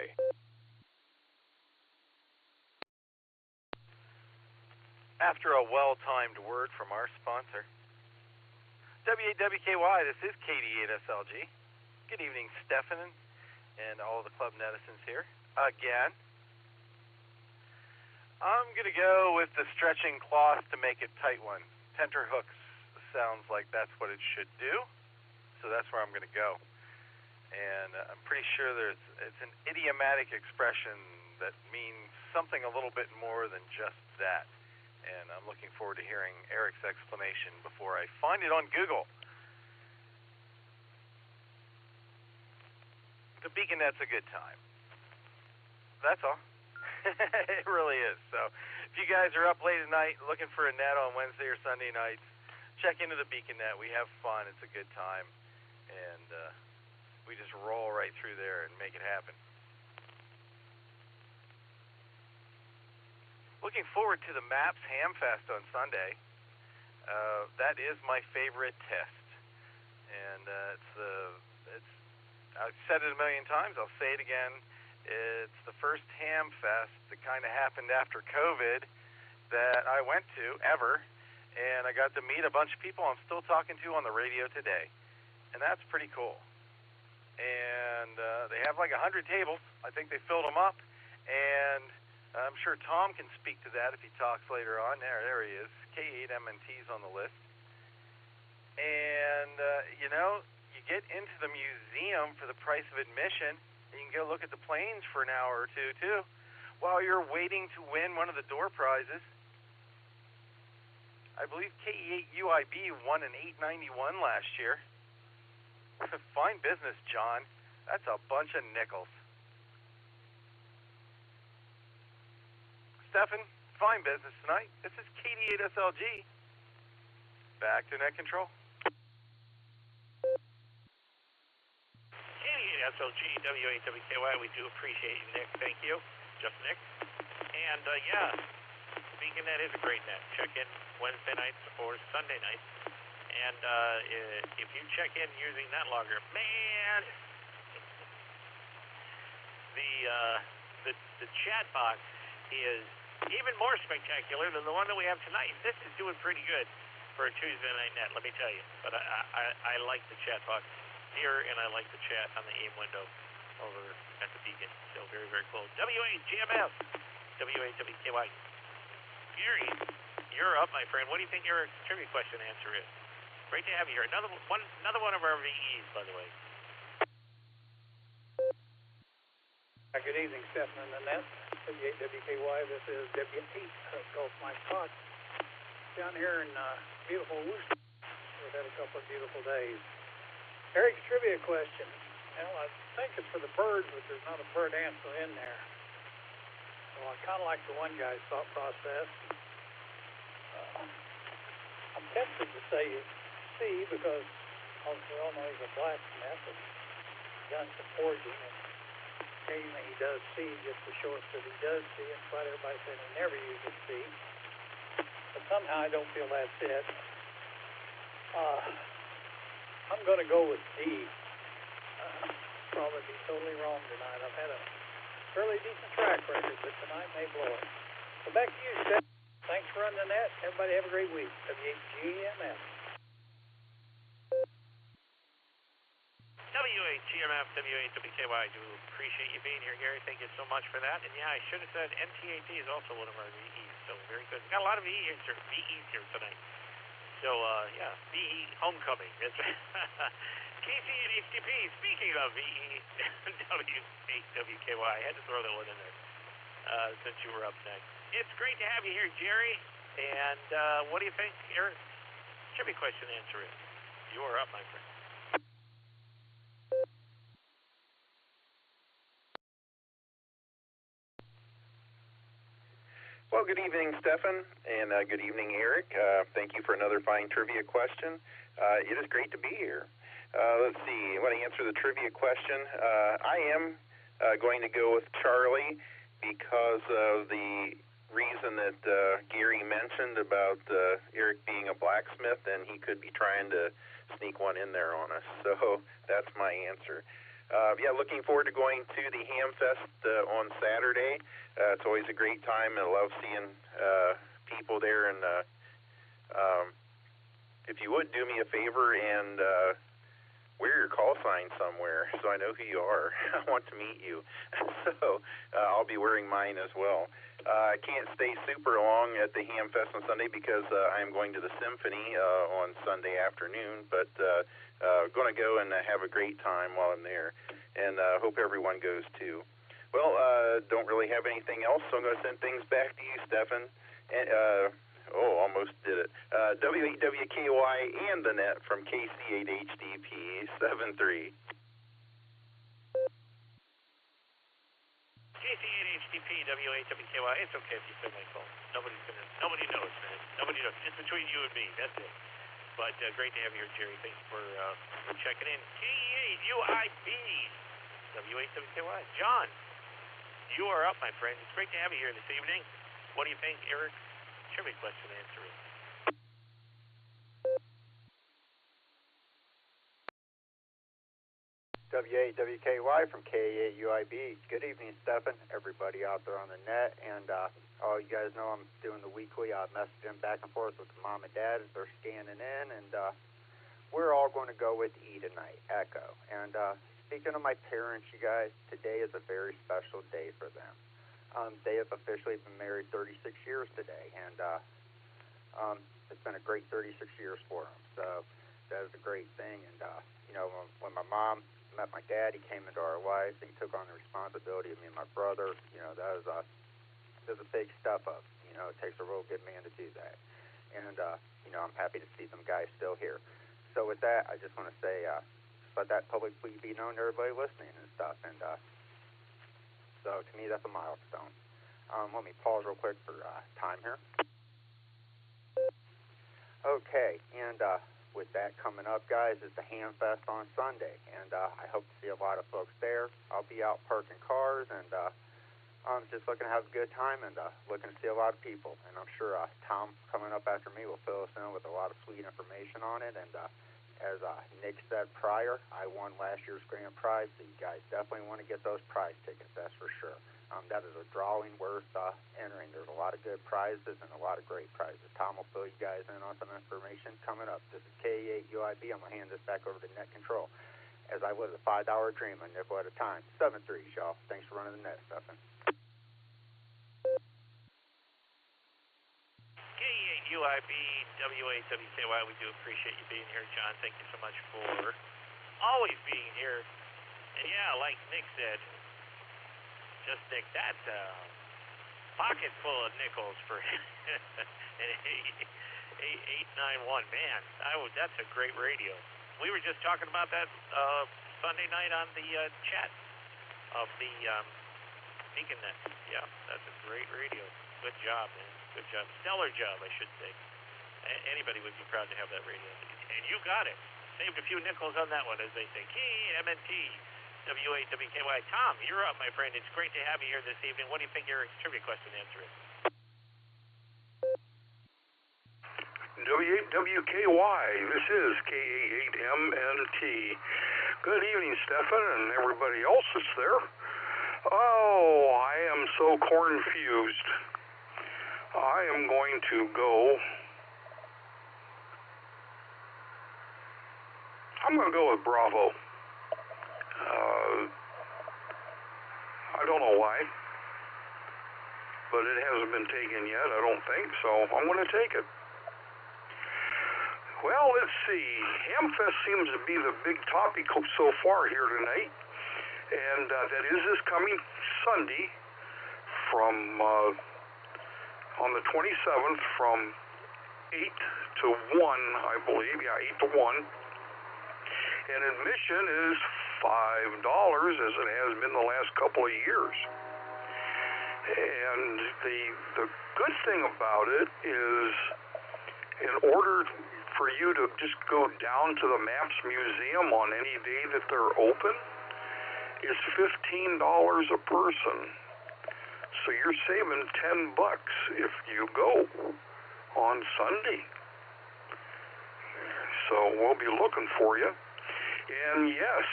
After a well-timed word from our sponsor, W8WKY, this is KD8SLG. Good evening, Stefan, and all the club netizens here. Again, I'm going to go with the stretching cloth to make it tight one. Tenterhooks sounds like that's what it should do, so that's where I'm going to go. And I'm pretty sure it's an idiomatic expression that means something a little bit more than just that. And I'm looking forward to hearing Eric's explanation before I find it on Google. The beacon net's a good time. That's all. It really is. So if you guys are up late at night looking for a net on Wednesday or Sunday nights, check into the beacon net. We have fun. It's a good time. And we just roll right through there and make it happen. Looking forward to the MAPS Hamfest on Sunday. That is my favorite test. And I've said it a million times. I'll say it again. It's the first ham fest that kind of happened after COVID that I went to ever, and I got to meet a bunch of people I'm still talking to on the radio today, and that's pretty cool. And they have like 100 tables. I think they filled them up, and I'm sure Tom can speak to that if he talks later on. There he is. K8MNT's on the list. And, you know, you get into the museum for the price of admission, and you can go look at the planes for an hour or two, too, while you're waiting to win one of the door prizes. I believe KE8UIB won an 891 last year. Fine business, John. That's a bunch of nickels. Stefan, fine business tonight. This is KD8SLG. Back to net control. KD8SLG, W8WKY, we do appreciate you, Nick. Thank you. Just Nick. And, yeah, speaking net is a great net. Check in Wednesday nights or Sunday nights. And if you check in using NetLogger, man, the chat box is even more spectacular than the one that we have tonight. This is doing pretty good for a Tuesday night net, let me tell you. But I like the chat box here, and I like the chat on the AIM window over at the beacon. So very, very cool. W8GMF, W8WKY. Gary, you're up, my friend. What do you think your trivia question answer is? Great to have you here. Another one of our VEs, by the way. Good evening, Stephen and Annette. W8WKY, this is WT, Gulf Mike Fox. Down here in beautiful Worcester, we've had a couple of beautiful days. Eric's trivia question. Well, I think it's for the birds, but there's not a bird answer in there. So I kind of like the one guy's thought process. I'm tempted to say C because we all know he's a blacksmith and done some forging, and occasionally he does C just to show us that he does C, in spite of everybody saying he never uses C. But somehow I don't feel that's it. I'm going to go with D. Probably be totally wrong tonight. I've had a fairly decent track record, but tonight may blow it. So back to you, Steph. Thanks for running the net. Everybody have a great week. W8GMF. W8GMF, W8WKY. Do appreciate you being here, Gary. Thank you so much for that. And yeah, I should have said NTAT is also one of our VEs. So very good. We've got a lot of VEs here tonight. So yeah, VE homecoming. That's right. KC and HTP. Speaking of VE, W8WKY. I had to throw that one in there since you were up next. It's great to have you here, Jerry. And what do you think your trivia question answer is? You are up, my friend. Well, good evening, Stefan, and good evening, Eric. Thank you for another fine trivia question. It is great to be here. Let's see. I want to answer the trivia question. I am going to go with Charlie because of the reason that Gary mentioned about Eric being a blacksmith, and he could be trying to sneak one in there on us. So that's my answer. Yeah, looking forward to going to the Hamfest on Saturday. It's always a great time, and I love seeing people there. And if you would do me a favor and wear your call sign somewhere so I know who you are. I want to meet you. So I'll be wearing mine as well. I can't stay super long at the Hamfest on Sunday because I'm going to the Symphony on Sunday afternoon, but going to go and have a great time while I'm there, and hope everyone goes too. Well, don't really have anything else, so I'm going to send things back to you, Stefan. And, almost did it. W8WKY and the net from KC8HDP 73. KC8HDP, W8WKY. It's okay if you say my phone. Nobody knows, man. Nobody knows. It's between you and me. That's it. But great to have you here, Jerry. Thanks for checking in. KE8UIB, W8WKY. John, you are up, my friend. It's great to have you here this evening. What do you think, Eric? Trivia question answer is. W8WKY from K8UIB. Good evening, Stefan, everybody out there on the net, and all you guys know I'm doing the weekly messaging back and forth with the mom and dad as they're scanning in, and we're all going to go with E tonight, Echo. And speaking of my parents, you guys, today is a very special day for them. They have officially been married 36 years today, and it's been a great 36 years for them, so that is a great thing. And you know, when my mom met my dad, he came into our life. He took on the responsibility of me and my brother. You know, that was a big step up. You know, it takes a real good man to do that. And you know, I'm happy to see them guys still here. So with that, I just want to say, just let that publicly be known to everybody listening and stuff. And so to me, that's a milestone. Let me pause real quick for time here. Okay, and with that coming up, guys, is the Ham Fest on Sunday, and I hope to see a lot of folks there. I'll be out parking cars, and I'm just looking to have a good time and looking to see a lot of people. And I'm sure Tom, coming up after me, will fill us in with a lot of sweet information on it. And as Nick said prior, I won last year's grand prize, so you guys definitely want to get those prize tickets, that's for sure. That is a drawing worth entering. There's a lot of good prizes and a lot of great prizes. Tom will fill you guys in on some information coming up. This is K8UIB. I'm going to hand this back over to Net Control as I live a 5-hour dream, a nickel at a time. 7-3, y'all. Thanks for running the net, Stefan. K8UIB, W8WKY, we do appreciate you being here, John. Thank you so much for always being here. And yeah, like Nick said, just Nick, that pocket full of nickels for an 891. Man, that's a great radio. We were just talking about that Sunday night on the chat of the BeaconNet. Yeah, that's a great radio. Good job, man. Good job. Stellar job, I should say. Anybody would be proud to have that radio. And you got it. Saved a few nickels on that one, as they say. KMNT. W8WKY. Tom, you're up, my friend. It's great to have you here this evening. What do you think Eric's trivia question answer is? W8WKY. This is K88MNT. Good evening, Stefan, and everybody else that's there. Oh, I am so confused. I am going to go. I'm going to go with Bravo. I don't know why, but it hasn't been taken yet, I don't think, so I'm going to take it. Well, let's see. Hamfest seems to be the big topic so far here tonight, and that is this coming Sunday from on the 27th from 8 to 1, I believe. Yeah, 8 to 1. And admission is $5, as it has been the last couple of years. And the good thing about it is, in order for you to just go down to the Maps Museum on any day that they're open, is $15 a person. So you're saving $10 if you go on Sunday. So we'll be looking for you. And yes,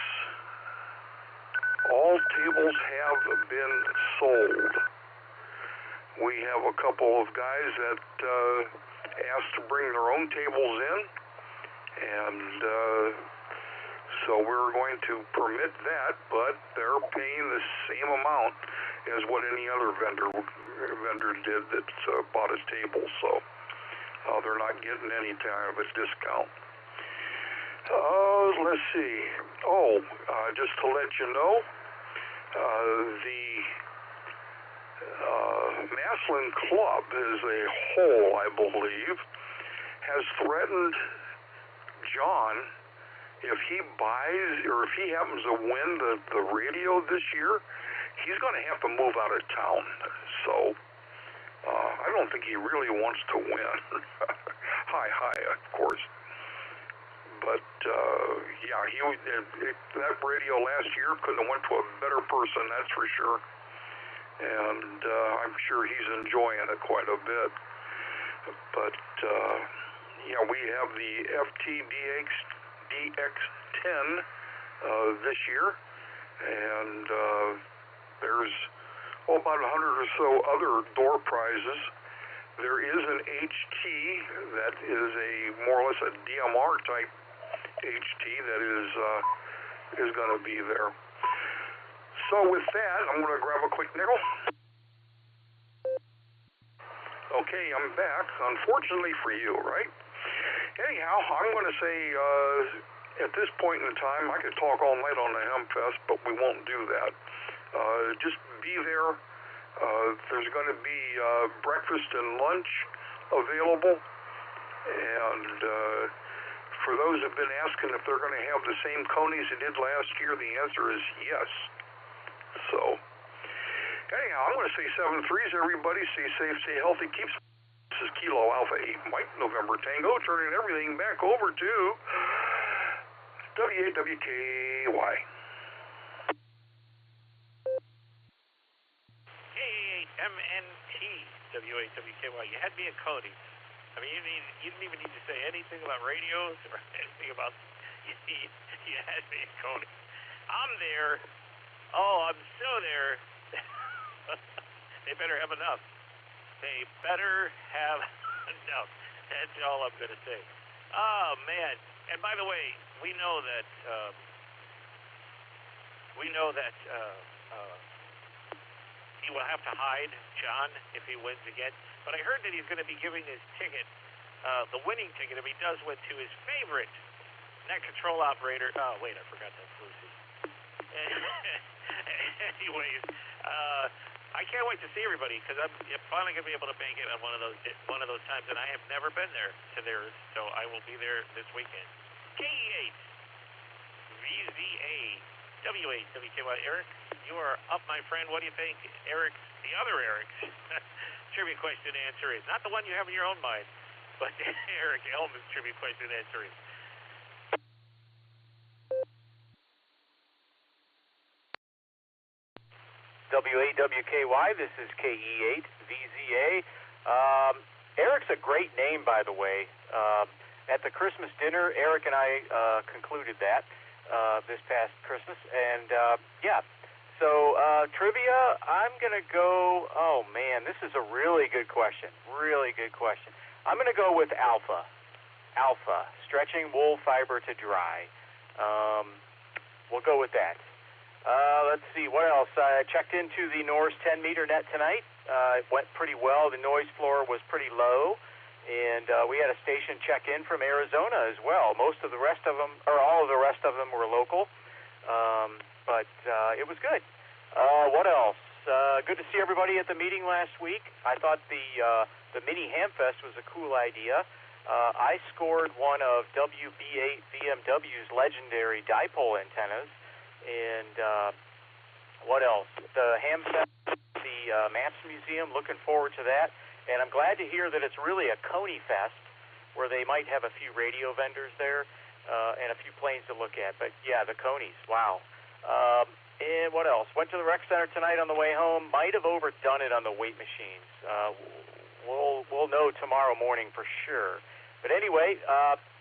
all tables have been sold. We have a couple of guys that asked to bring their own tables in, and so we're going to permit that, but they're paying the same amount as what any other vendor did that bought his table, so they're not getting any kind of a discount. Let's see. Just to let you know, the Maslin Club as a whole, I believe, has threatened John, if he buys or if he happens to win the radio this year, he's going to have to move out of town. So I don't think he really wants to win. Hi, of course. But yeah, that radio last year couldn't have went to a better person, that's for sure. And I'm sure he's enjoying it quite a bit. But yeah, we have the FTDX DX10 this year, and there's about 100 or so other door prizes. There is an HT that is a more or less a DMR type HT that is going to be there. So with that, I'm going to grab a quick nickel. Okay, I'm back. Unfortunately for you, right? Anyhow, I'm going to say at this point in time, I could talk all night on the Hempfest, but we won't do that. Just be there. There's going to be breakfast and lunch available, and for those who have been asking if they're going to have the same conies they did last year, the answer is yes. So, anyhow, I'm going to say 7-3s, everybody. Stay safe, stay healthy, keep. This is Kilo Alpha 8 Mike November Tango, turning everything back over to WAWKY. MNT, WAWKY. You had me at Cody. I mean, you didn't even need to say anything about radios or anything about. You had me at Cody. I'm there. Oh, I'm so there. They better have enough. They better have enough. That's all I'm going to say. Oh, man. And by the way, we know that he will have to hide John if he wins again. But I heard that he's going to be giving his ticket, the winning ticket, if he does win, to his favorite net control operator. Oh, wait, I forgot that's Lucy. Anyways, I can't wait to see everybody because I'm finally going to be able to make it on one of those times, and I have never been there to theirs, so I will be there this weekend. KE8 VZA W8WKY. Eric, you are up, my friend. What do you think? Eric, the other Eric's trivia question answer is not the one you have in your own mind, but Eric Elman's trivia question answer is. WAWKY, this is KE8 VZA. Eric's a great name, by the way. At the Christmas dinner, Eric and I concluded that this past Christmas. And, yeah, so trivia, I'm going to go, oh, man, this is a really good question. Really good question. I'm going to go with Alpha. Alpha, stretching wool fiber to dry. We'll go with that. Let's see, what else? I checked into the Norse 10-meter net tonight. It went pretty well. The noise floor was pretty low. And we had a station check in from Arizona as well. Most of the rest of them, or all of the rest of them, were local. But it was good. What else? Good to see everybody at the meeting last week. I thought the mini Hamfest was a cool idea. I scored one of WB8 BMW's legendary dipole antennas. And what else? The Hamfest, the Maps Museum, looking forward to that. And I'm glad to hear that it's really a Coney Fest, where they might have a few radio vendors there and a few planes to look at. But yeah, the Conies, wow. And what else? Went to the rec center tonight on the way home. Might have overdone it on the weight machines. We'll know tomorrow morning for sure. But anyway,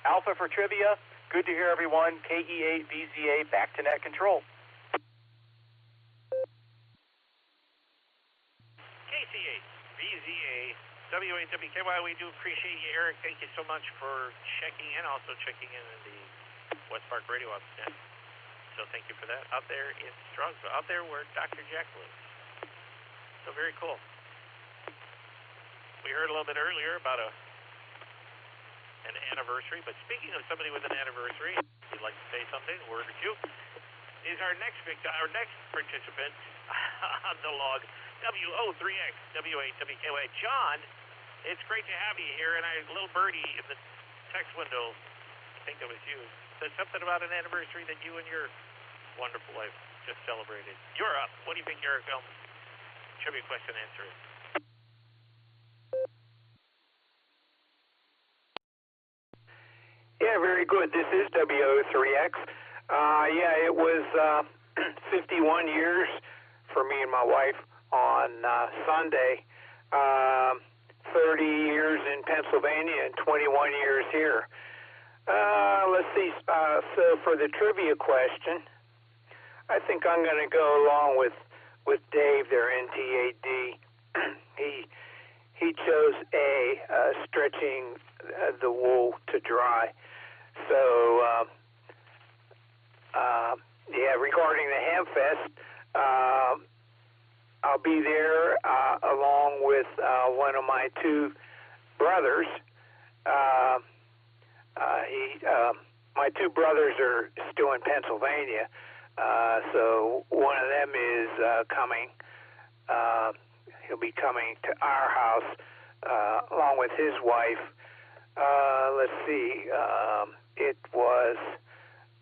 Alpha for trivia. Good to hear everyone. KE8 VZA back to net control. KC8 VZA WAWKY. We do appreciate you, Eric. Thank you so much for checking in. Also checking in the West Park Radio Ops net. So thank you for that. Out there in Strongsville, out there where Dr. Jack lives. So very cool. We heard a little bit earlier about an anniversary, but speaking of somebody with an anniversary, if you'd like to say something, a word or two, is our next participant on the log, WO3X WAWKY. John, it's great to have you here, and a little birdie in the text window, I think that was you, said something about an anniversary that you and your wonderful wife just celebrated. You're up. What do you think, Eric Elman? Trivia question answer is. Yeah, very good. This is WO3X. Yeah, it was 51 years for me and my wife on Sunday. 30 years in Pennsylvania and 21 years here. Let's see. So for the trivia question, I think I'm going to go along with Dave there, NTAD. He chose A, stretching the wool to dry. So, yeah, regarding the Hamfest, I'll be there along with one of my two brothers. My two brothers are still in Pennsylvania, so one of them is coming. He'll be coming to our house along with his wife. Let's see, it was,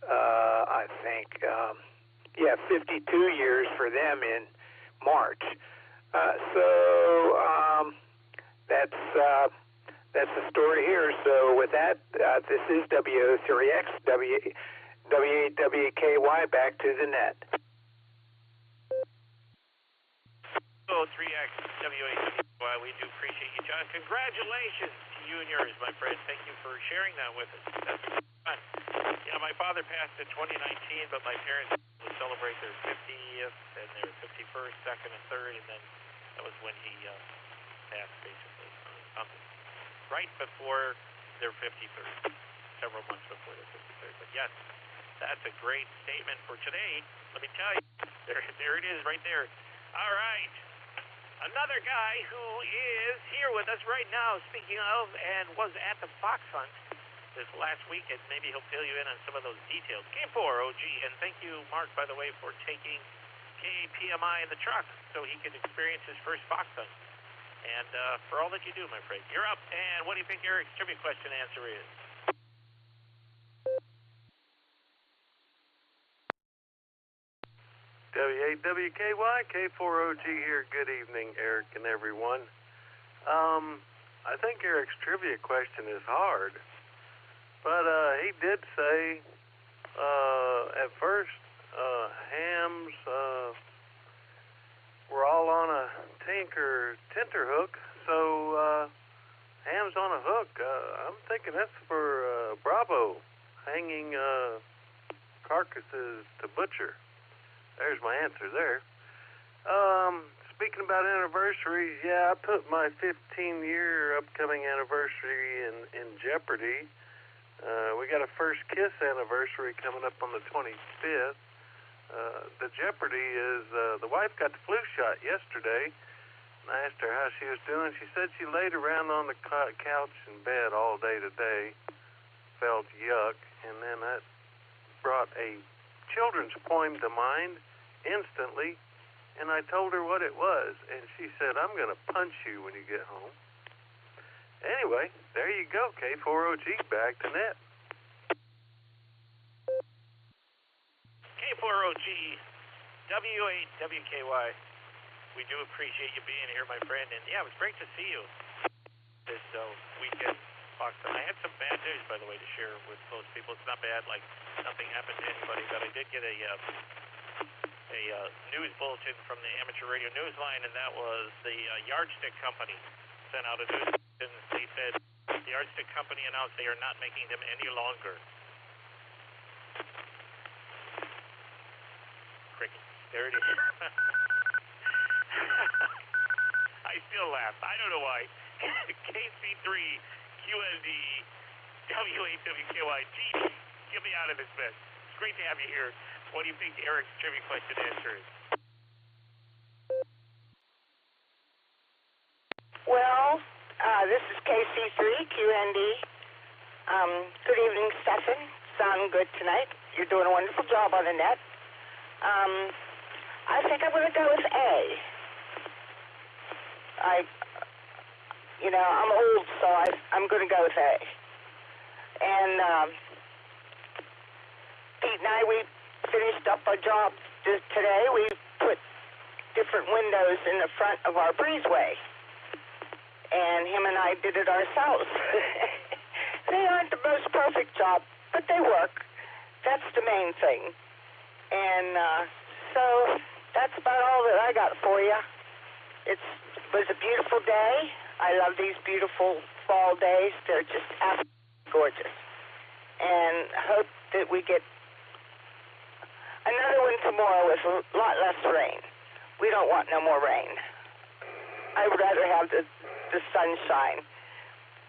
I think, 52 years for them in March. That's the story here. So with that, this is W03X, W8WKY, back to the net. 3X, W8WKY, we do appreciate you, John. Congratulations to you and yours, my friend. Thank you for sharing that with us. That's fun. Yeah, my father passed in 2019, but my parents would celebrate their 50th and their 51st, 2nd, and 3rd, and then that was when he passed, basically, right before their 53rd, several months before their 53rd. But yes, that's a great statement for today. Let me tell you, there it is right there. All right, another guy who is here with us right now, speaking of, and was at the Fox Hunt this last weekend. Maybe he'll fill you in on some of those details. K4OG, and thank you, Mark, by the way, for taking KPMI in the truck so he could experience his first Fox Hunt. And for all that you do, my friend, you're up. And what do you think Eric's trivia question answer is? W8WKY, K4OG here. Good evening, Eric and everyone. I think Eric's trivia question is hard, but he did say at first hams were all on a tenterhook, so hams on a hook. I'm thinking that's for Bravo, hanging carcasses to butcher. There's my answer there. Speaking about anniversaries, yeah, I put my 15-year upcoming anniversary in jeopardy. We got a first kiss anniversary coming up on the 25th. The jeopardy is the wife got the flu shot yesterday. I asked her how she was doing. She said she laid around on the couch in bed all day today, felt yuck, and then that brought a children's poem to mind instantly, and I told her what it was, and she said, I'm going to punch you when you get home. Anyway, there you go, K4OG, back to net. K4OG, W8WKY, we do appreciate you being here, my friend, and yeah, it was great to see you this weekend. I had some bad news, by the way, to share with most people. It's not bad, like nothing happened to anybody, but I did get a news bulletin from the Amateur Radio Newsline, and that was the Yardstick Company sent out a news bulletin. They said the Yardstick Company announced they are not making them any longer. Cricket. There it is. I still laugh. I don't know why. KC3, QND, W8WKY. Gee, get me out of this mess. It's great to have you here. What do you think Eric's trivia question answer is? Well, this is KC3, QND. Good evening, Stefan. Sound good tonight. You're doing a wonderful job on the net. I think I'm going to go with A. I'm old, so I'm going to go with A. And Pete and I, we finished up our job today. We put different windows in the front of our breezeway. And him and I did it ourselves. They aren't the most perfect job, but they work. That's the main thing. And so that's about all that I got for you. It was a beautiful day. I love these beautiful fall days. They're just absolutely gorgeous. And hope that we get Another one tomorrow with a lot less rain. We don't want no more rain. I would rather have the sunshine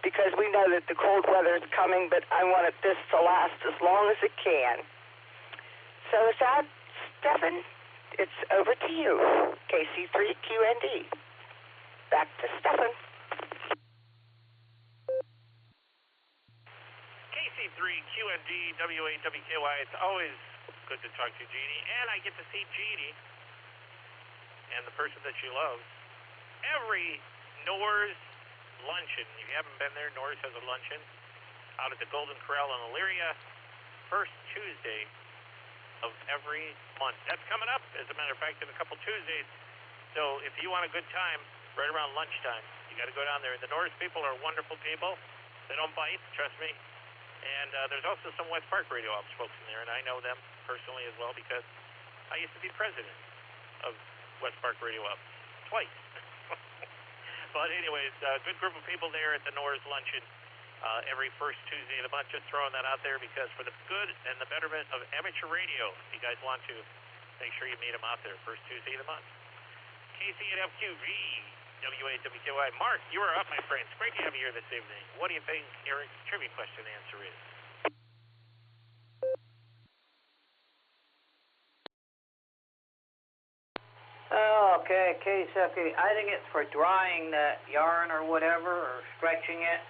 because we know that the cold weather is coming, but I want this to last as long as it can. So with that, Stephan, it's over to you. KC3QND. Back to Stephan. KC3QND, W8WKY. It's always good to talk to Jeannie, and I get to see Jeannie and the person that she loves every Nor's luncheon. If you haven't been there, Nor's has a luncheon out at the Golden Corral in Elyria, first Tuesday of every month. That's coming up, as a matter of fact, in a couple Tuesdays. So if you want a good time, right around lunchtime, you got to go down there. The Nor's people are wonderful people. They don't bite, trust me. And there's also some West Park Radio Ops folks in there, and I know them personally as well because I used to be president of West Park Radio Ops twice. But anyways, good group of people there at the Nor's Luncheon every first Tuesday of the month. Just throwing that out there because for the good and the betterment of amateur radio, if you guys want to, make sure you meet them out there first Tuesday of the month. KC8FQV, W8WKY. Mark, you are up, my friend. It's great to have you here this evening. What do you think Eric's trivia question answer is? Oh, okay, KC8FQV. I think it's for drying that yarn or whatever, or stretching it.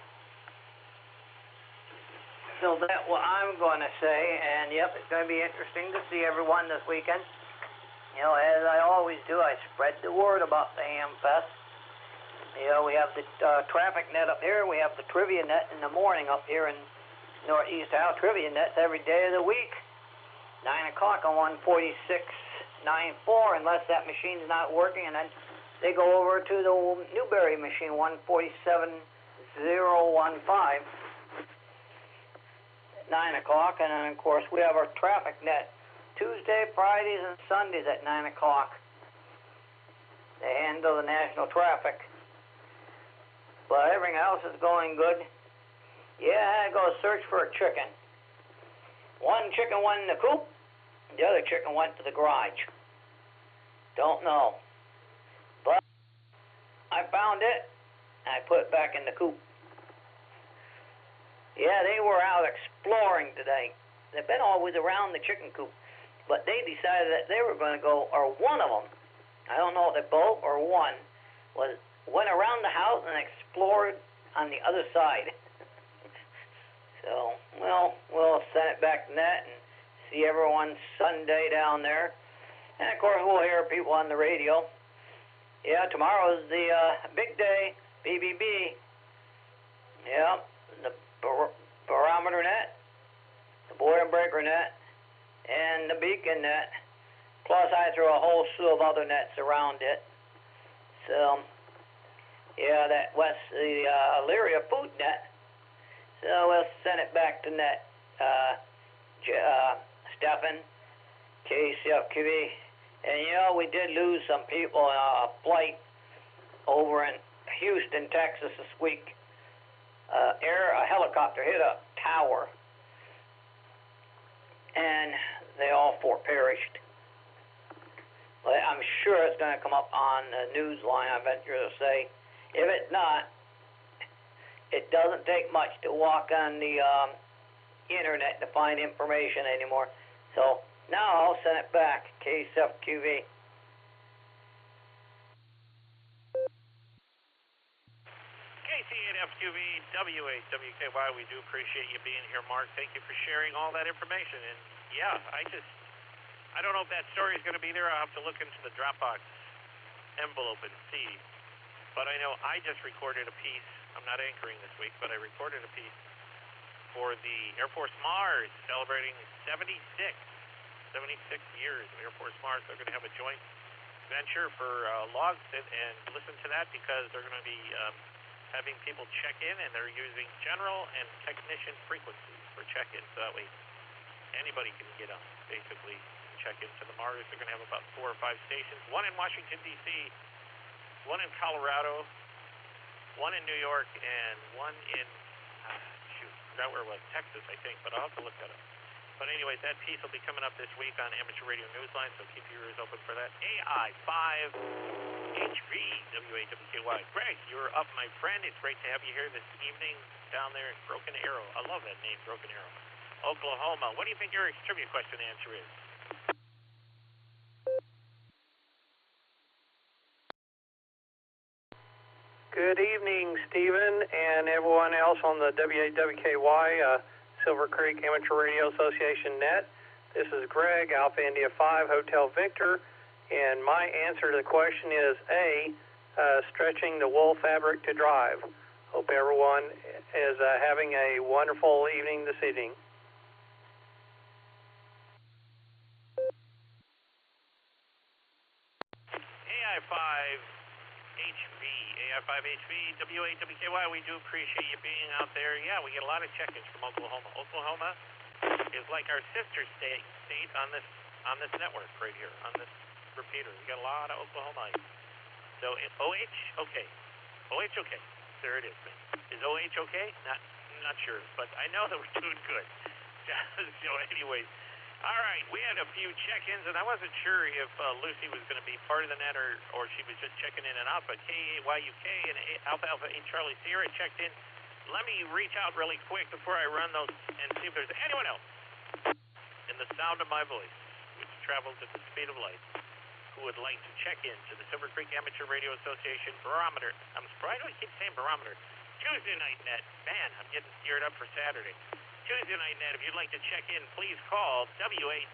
So that's what I'm going to say, and yep, it's going to be interesting to see everyone this weekend. You know, as I always do, I spread the word about the Ham Fest. You know, we have the traffic net up here. We have the trivia net in the morning up here in Northeast Ohio. Trivia net's every day of the week. 9 o'clock on 146.94, unless that machine's not working, and then they go over to the Newberry machine, 147.015. 9 o'clock, and then, of course, we have our traffic net Tuesday, Fridays, and Sundays at 9 o'clock. They handle the national traffic. But everything else is going good. Yeah, I had to go search for a chicken. One chicken went in the coop, the other chicken went to the garage. Don't know. But I found it, and I put it back in the coop. Yeah, they were out exploring today. They've been always around the chicken coop, but they decided that they were going to go, or one of them, I don't know if they both or one, went around the house and explored on the other side. So, well, we'll send it back to net and see everyone Sunday down there. And, of course, we'll hear people on the radio. Yeah, tomorrow's the big day, BBB. Yeah, the barometer net, the boiler breaker net, and the beacon net. Plus, I throw a whole slew of other nets around it. So, yeah, the Elyria food net. So we'll send it back to net. Stephan, KC8FQV. And, you know, we did lose some people in a flight over in Houston, Texas this week. A helicopter hit a tower, and they all four perished. But I'm sure it's going to come up on the news line, I venture to say. If it's not, it doesn't take much to walk on the internet to find information anymore. So now I'll send it back, KC8FQV. KC8FQV, W8WKY, we do appreciate you being here, Mark. Thank you for sharing all that information. And yeah, I don't know if that story is going to be there. I'll have to look into the Dropbox envelope and see. But I know I just recorded a piece. I'm not anchoring this week, but I recorded a piece for the Air Force Mars celebrating 76 years of Air Force Mars. They're going to have a joint venture for logs and listen to that because they're going to be having people check in, and they're using general and technician frequencies for check-in, so that way anybody can get on, basically, check into the Mars. They're going to have about 4 or 5 stations, one in Washington, D.C., one in Colorado, one in New York, and one in, I forgot where it was, Texas, I think, but I'll have to look that up. But anyways, that piece will be coming up this week on Amateur Radio Newsline, so keep your ears open for that. AI5HV, WAWKY. Greg, you're up, my friend. It's great to have you here this evening down there in Broken Arrow. I love that name, Broken Arrow, Oklahoma. What do you think Eric's trivia question answer is? Good evening, Stephen, and everyone else on the WAWKY Silvercreek Amateur Radio Association net. This is Greg, Alpha India 5, Hotel Victor, and my answer to the question is A, stretching the wool fabric to drive. Hope everyone is having a wonderful evening this evening. AI5HV, WAWKY, we do appreciate you being out there. Yeah, we get a lot of check-ins from Oklahoma. Oklahoma is like our sister state on this network right here, on this repeater. We got a lot of Oklahomites. So OH, okay. OH, okay. There it is. Is OH okay? Not sure, but I know that we're doing good. So anyways, all right, we had a few check-ins, and I wasn't sure if Lucy was going to be part of the net or she was just checking in and out, but KAYUK and Alpha Alpha 8 Charlie Sierra checked in. Let me reach out really quick before I run those and see if there's anyone else in the sound of my voice, which travels at the speed of light, who would like to check in to the Silvercreek Amateur Radio Association barometer. I'm surprised I keep saying barometer. Tuesday night net. Man, I'm getting geared up for Saturday. Tuesday night net, if you'd like to check in, please call WAWKY.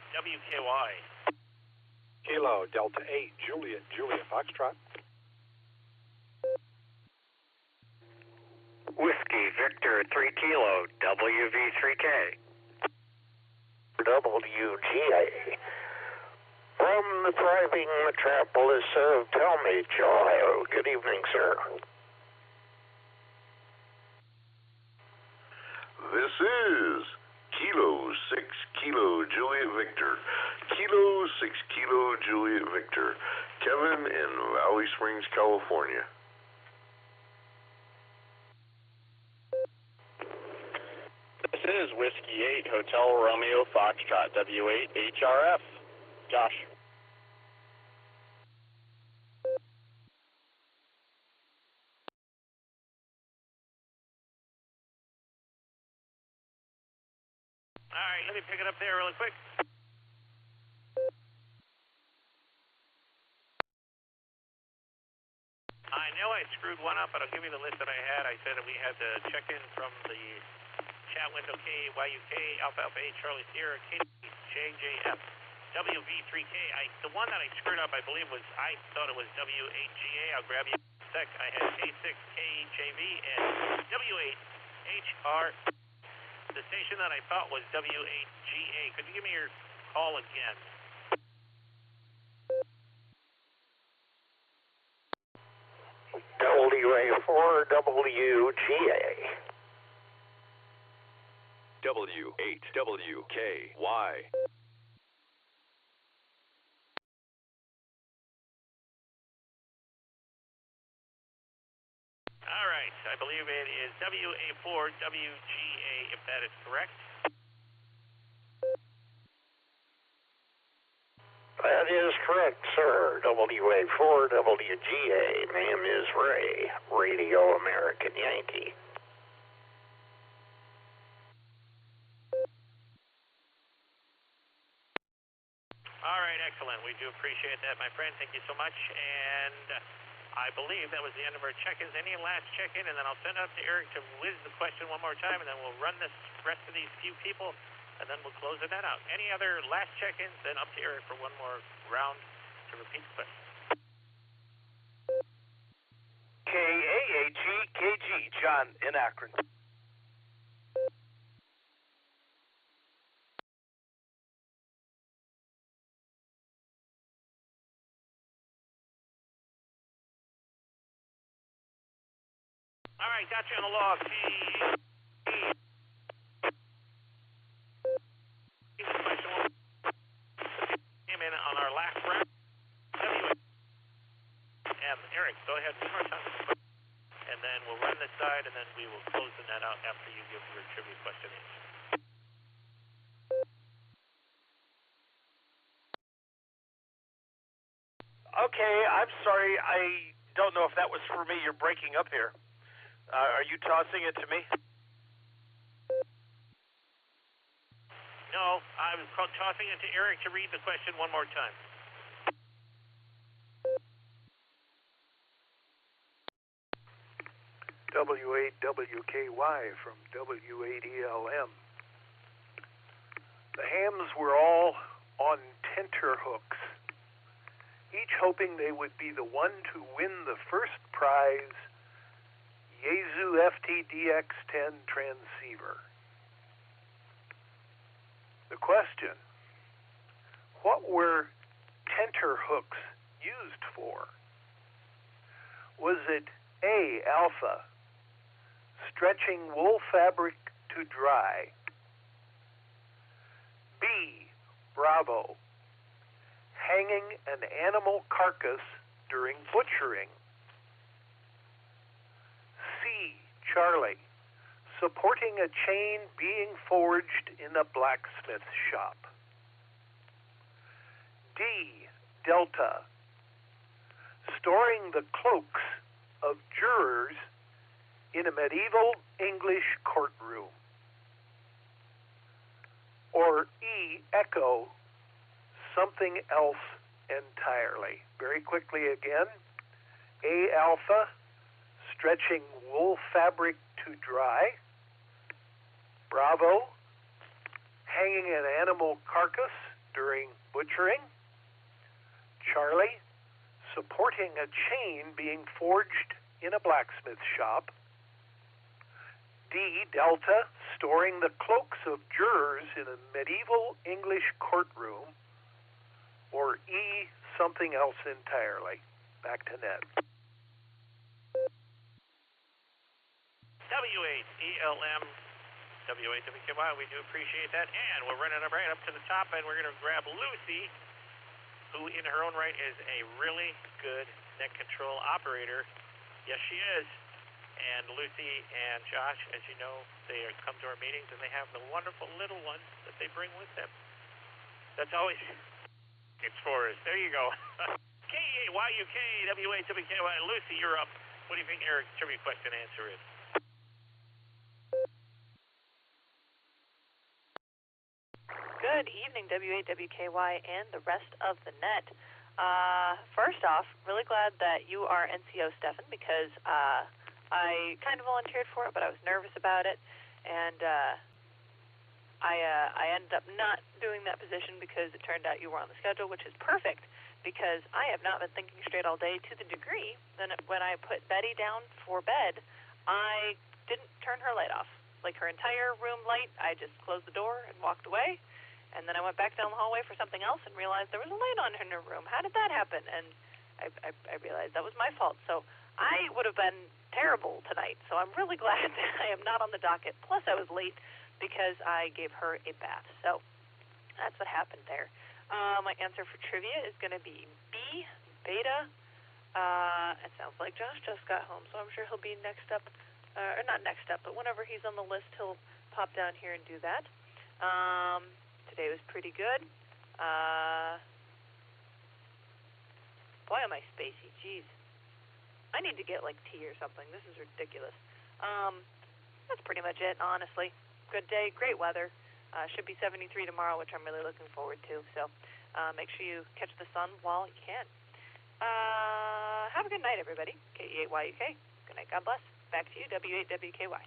Kilo Delta 8 Juliet Foxtrot. Whiskey Victor 3 Kilo WV3K. WGA. From the thriving metropolis of Talmadge, Ohio. Good evening, sir. This is Kilo 6 Kilo Juliet Victor. Kilo 6 Kilo Juliet Victor. Kevin in Valley Springs, California. This is Whiskey 8 Hotel Romeo Foxtrot W8HRF. Josh. All right, let me pick it up there really quick. I know I screwed one up, but I'll give you the list that I had. I said that we had the check-in from the chat window KYUK, Alpha Alpha 8 Charlie Sierra, KJJF, WV3K. The one that I screwed up, I believe, I thought it was W8GA. I'll grab you in a sec. I had K6KJV and W8HR. The station that I thought was W8GA. Could you give me your call again? WA4WGA. W8WKY. All right, I believe it is WA4WGA, if that is correct. That is correct, sir. WA4WGA. Name is Ray, Radio American Yankee. All right, excellent. We do appreciate that, my friend. Thank you so much. And I believe that was the end of our check-ins. Any last check-in, and then I'll send it up to Eric to whiz the question one more time, and then we'll run this rest of these few people, and then we'll close the net out. Any other last check-ins, then up to Eric for one more round to repeat the question. KAAGKG, John in Akron. All right, got you on the log. Came in on our last round. Eric, go ahead one more time. And then we'll run this side, and then we will close the net out after you give your trivia question answer. sorry, I don't know if that was for me. You're breaking up here. Are you tossing it to me? No, I was tossing it to Eric to read the question one more time. W8WKY from W8ELM. The hams were all on tenterhooks, each hoping they would be the one to win the first prize, Yaesu FTDX10 transceiver. The question: what were tenterhooks used for? Was it A, alpha, stretching wool fabric to dry? B, bravo, hanging an animal carcass during butchering? C, Charlie, supporting a chain being forged in a blacksmith shop? D, Delta, storing the cloaks of jurors in a medieval English courtroom? Or E, Echo, something else entirely? Very quickly again. A, alpha, stretching wool fabric to dry. Bravo, hanging an animal carcass during butchering. Charlie, supporting a chain being forged in a blacksmith shop. D, Delta, storing the cloaks of jurors in a medieval English courtroom. Or E, something else entirely? Back to Ned. W8ELM, W8WKY, we do appreciate that. And we're running right up to the top, and we're going to grab Lucy, who in her own right is a really good net control operator. Yes, she is. And Lucy and Josh, as you know, they come to our meetings, and they have the wonderful little ones that they bring with them. That's always... It's for us. There you go. KEAYUK, W8WKY. Lucy, you're up. What do you think Eric's trivia question answer is? Good evening, W8WKY and the rest of the net. First off, really glad that you are NCO, Stefan, because I kind of volunteered for it, but I was nervous about it, and I ended up not doing that position because it turned out you were on the schedule, which is perfect, because I have not been thinking straight all day, to the degree that when I put Betty down for bed, I didn't turn her light off. Like her entire room light, I just closed the door and walked away. And then I went back down the hallway for something else and realized there was a light on in her room. How did that happen? And I realized that was my fault. So I would have been terrible tonight. So I'm really glad that I am not on the docket. Plus I was late because I gave her a bath. So that's what happened there. My answer for trivia is going to be B, beta. It sounds like Josh just got home, so I'm sure he'll be next up. Or not next up, but whenever he's on the list, he'll pop down here and do that. Today was pretty good. Boy, am I spacey. Jeez. I need to get, like, tea or something. This is ridiculous. That's pretty much it, honestly. Good day, great weather. Should be 73 tomorrow, which I'm really looking forward to. So make sure you catch the sun while you can. Have a good night, everybody. KE8YUK. Good night. God bless. Back to you, W8WKY.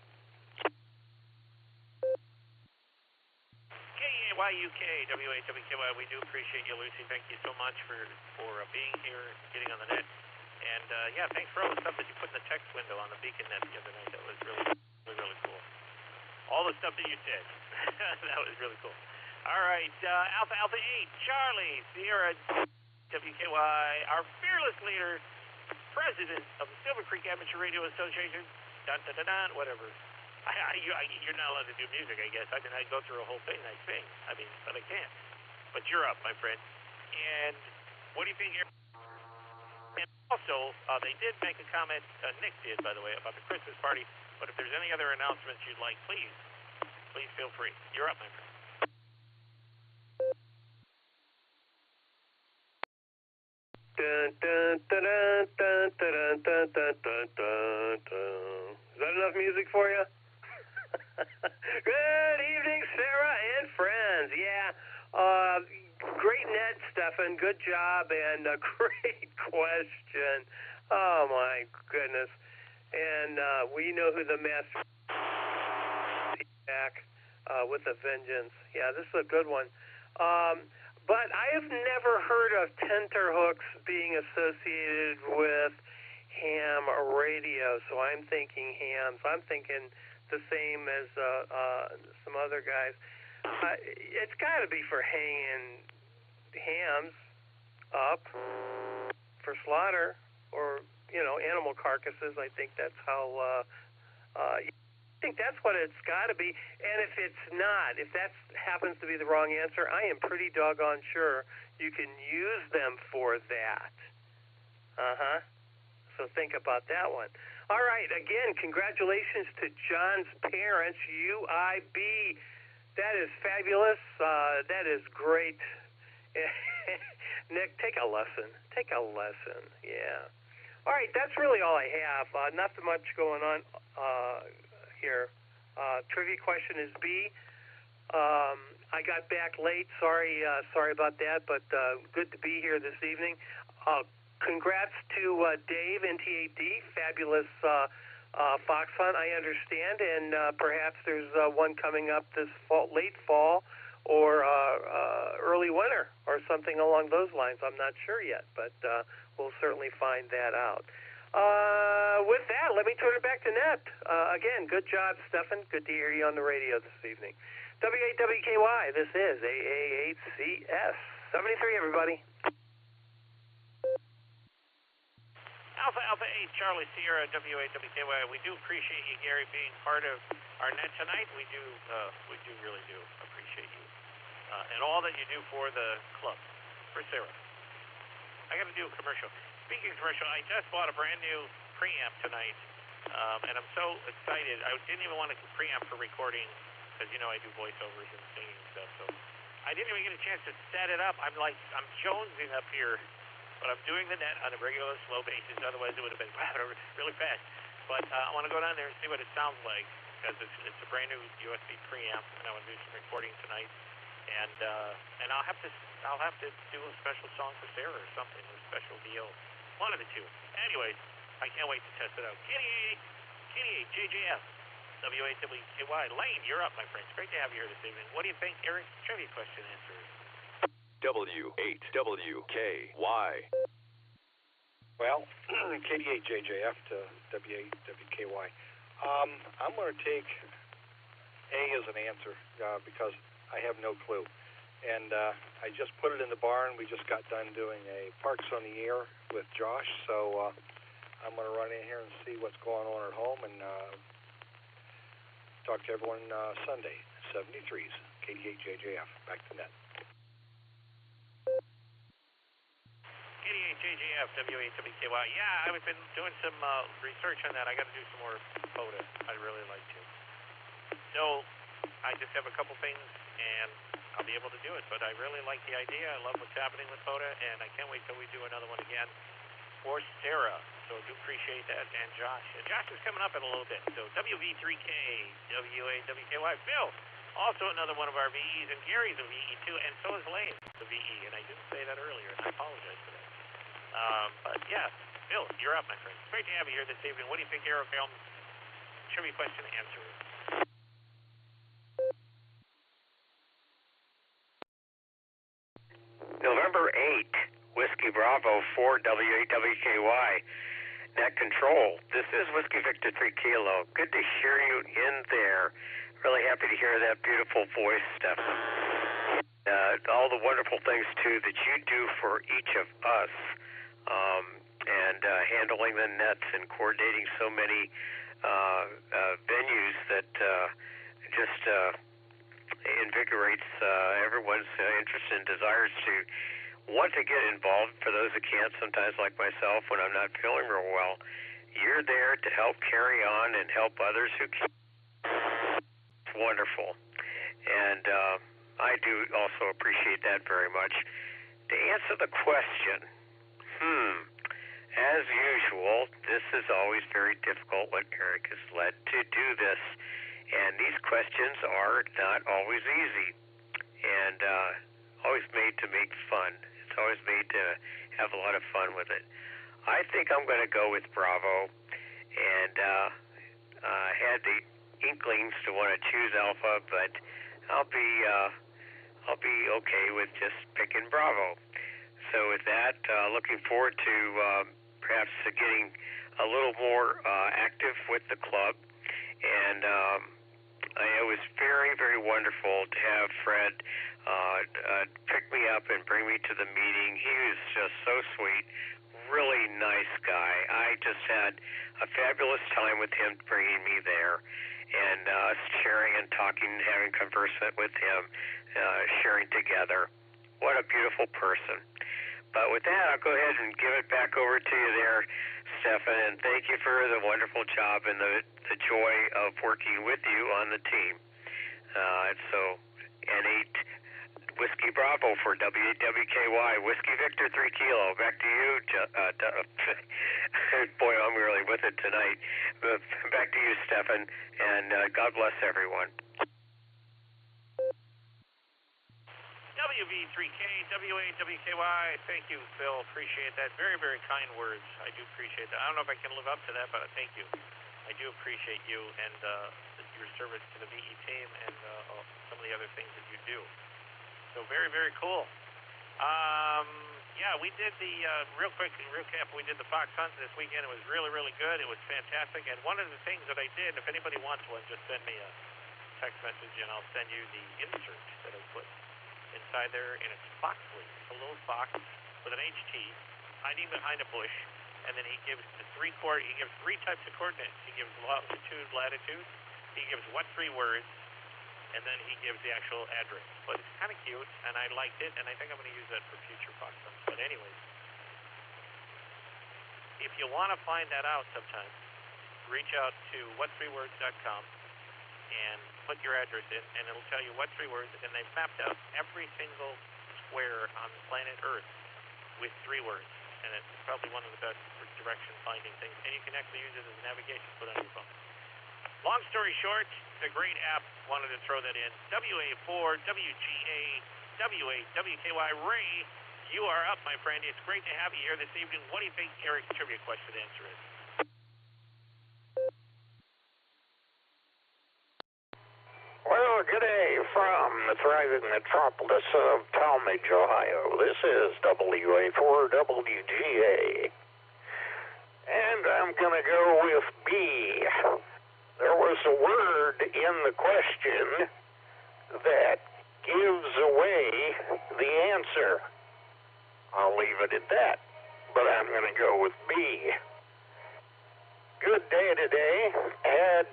KEAYUK, W8WKY. We do appreciate you, Lucy. Thank you so much for being here, getting on the net. And, yeah, thanks for all the stuff that you put in the text window on the Beacon net the other night. That was really, really, really cool. All the stuff that you did. That was really cool. All right, Alpha 8, Charlie, Sierra, WKY, our fearless leader, president of the Silvercreek Amateur Radio Association, whatever. You're not allowed to do music, I guess. I go through a whole thing, I sing. But I can't. But you're up, my friend. And what do you think? And also, they did make a comment, Nick did, by the way, about the Christmas party. But if there's any other announcements you'd like, please feel free. You're up, my friend. Dun, dun, dun, dun, dun, dun, dun, dun, dun, dun, dun. Is that enough music for you? Good evening, Sarah and friends. Yeah, great net, Stefan. Good job and a great question. Oh my goodness. And we know who the master is back with a vengeance. Yeah, this is a good one. But I have never heard of tenterhooks being associated with ham radio, so I'm thinking hams. I'm thinking the same as some other guys. It's got to be for hanging hams up for slaughter, or animal carcasses. I think that's how. I think that's what it's got to be. And if it's not, if that happens to be the wrong answer, I am pretty doggone sure you can use them for that. So think about that one. All right, again, congratulations to John's parents, UIB. That is fabulous. That is great. Nick, take a lesson. Take a lesson. Yeah. All right, that's really all I have. Not too much going on here. Trivia question is B. I got back late. Sorry about that, but good to be here this evening. Congrats to Dave, NTAD, fabulous fox hunt, I understand, and perhaps there's one coming up this fall, late fall or early winter or something along those lines. I'm not sure yet, but we'll certainly find that out. With that, let me turn it back to Net. Again, good job, Stefan. Good to hear you on the radio this evening. W8WKY, this is AA8CS 73, everybody. Alpha 8, Charlie Sierra, W8WKY. We do appreciate you, Gary, being part of our net tonight. We really do appreciate you. And all that you do for the club, for Sarah. I got to do a commercial. Speaking of commercial, I just bought a brand new preamp tonight, and I'm so excited. I didn't even want a preamp for recording, because I do voiceovers and singing and stuff, so I didn't even get a chance to set it up. I'm jonesing up here, but I'm doing the net on a regular slow basis, otherwise it would have been really fast. But I want to go down there and see what it sounds like, because it's a brand new USB preamp, and I want to do some recording tonight. And I'll have to do a special song for Sarah or something, a special deal. One of the two. Anyways, I can't wait to test it out. Kitty 8, JJF, W8WKY. Lane, you're up, my friends. Great to have you here this evening. What do you think Eric's trivia question answers? W8WKY. Well, Kitty 8, JJF to W8WKY. I'm going to take A as an answer because I have no clue. And I just put it in the barn. We just got done doing a Parks on the Air with Josh, so I'm going to run in here and see what's going on at home and talk to everyone Sunday, 73s, KD8JJF. Back to net. KD8JJF, W8WKY. Yeah, I've been doing some research on that. I got to do some more photos. I'd really like to. So I just have a couple things, and I'll be able to do it, but I really like the idea. I love what's happening with POTA, and I can't wait till we do another one again for Sarah. So I do appreciate that, and Josh. And Josh is coming up in a little bit. So WV3K, W8WKY. Phil, also another one of our VEs, and Gary's a VE too, and so is Lane, the VE, and I didn't say that earlier, and I apologize for that. But yeah, Phil, you're up, my friend. It's great to have you here this evening. What do you think Eric Helm's trivia question answer is? November 8, Whiskey Bravo 4 W8WKY, net control. This is Whiskey Victor 3 Kilo. Good to hear you in there. Really happy to hear that beautiful voice, Stefan. All the wonderful things, too, that you do for each of us, and handling the nets and coordinating so many venues that just invigorates everyone's interest and desires to want to get involved. For those that can't, sometimes like myself, when I'm not feeling real well, you're there to help carry on and help others who can. It's wonderful. And I do also appreciate that very much. To answer the question, As usual, this is always very difficult when Eric is led to do this. And these questions are not always easy. And always made to make fun. It's always made to have a lot of fun with it. I think I'm going to go with Bravo. And I had the inklings to want to choose Alpha, but I'll be okay with just picking Bravo. So with that, looking forward to perhaps getting a little more active with the club. And it was very, very wonderful to have Fred pick me up and bring me to the meeting. He was just so sweet, really nice guy. I just had a fabulous time with him bringing me there, and us sharing and talking and having conversation with him, sharing together. What a beautiful person. But with that, I'll go ahead and give it back over to you there, Stefan, and thank you for the wonderful job and the joy of working with you on the team. So, N8 Whiskey Bravo for W8WKY, Whiskey Victor 3 Kilo. Back to you, boy, I'm really with it tonight. Back to you, Stefan, and God bless everyone. WV3K, W8WKY, thank you, Phil. Appreciate that. Very, very kind words. I do appreciate that. I don't know if I can live up to that, but thank you. I do appreciate you and your service to the VE team and some of the other things that you do. So very, very cool. Yeah, we did the, real quick recap, we did the Fox Hunt this weekend. It was really, really good. It was fantastic. And one of the things that I did, if anybody wants one, just send me a text message and I'll send you the insert that I put inside there, and it's Foxley. It's a little fox with an HT hiding behind a bush, and then he gives he gives three types of coordinates. He gives longitude, latitude, he gives what three words, and then he gives the actual address. But it's kind of cute, and I liked it, and I think I'm going to use that for future Fox hunts. But anyways, if you want to find that out sometime, reach out to what3words.com and put your address in, and it'll tell you what three words, and they've mapped out every single square on planet Earth with 3 words, and it's probably one of the best for direction finding things, and you can actually use it as a navigation put on your phone. Long story short, it's a great app. Wanted to throw that in. WA4, WGA, W8WKY. Ray, you are up, my friend. It's great to have you here this evening. What do you think Eric's trivia question answer is? Well, good day from the thriving metropolis of Talmadge, Ohio. This is WA4WGA. And I'm going to go with B. There was a word in the question that gives away the answer. I'll leave it at that, but I'm going to go with B. Good day today. Had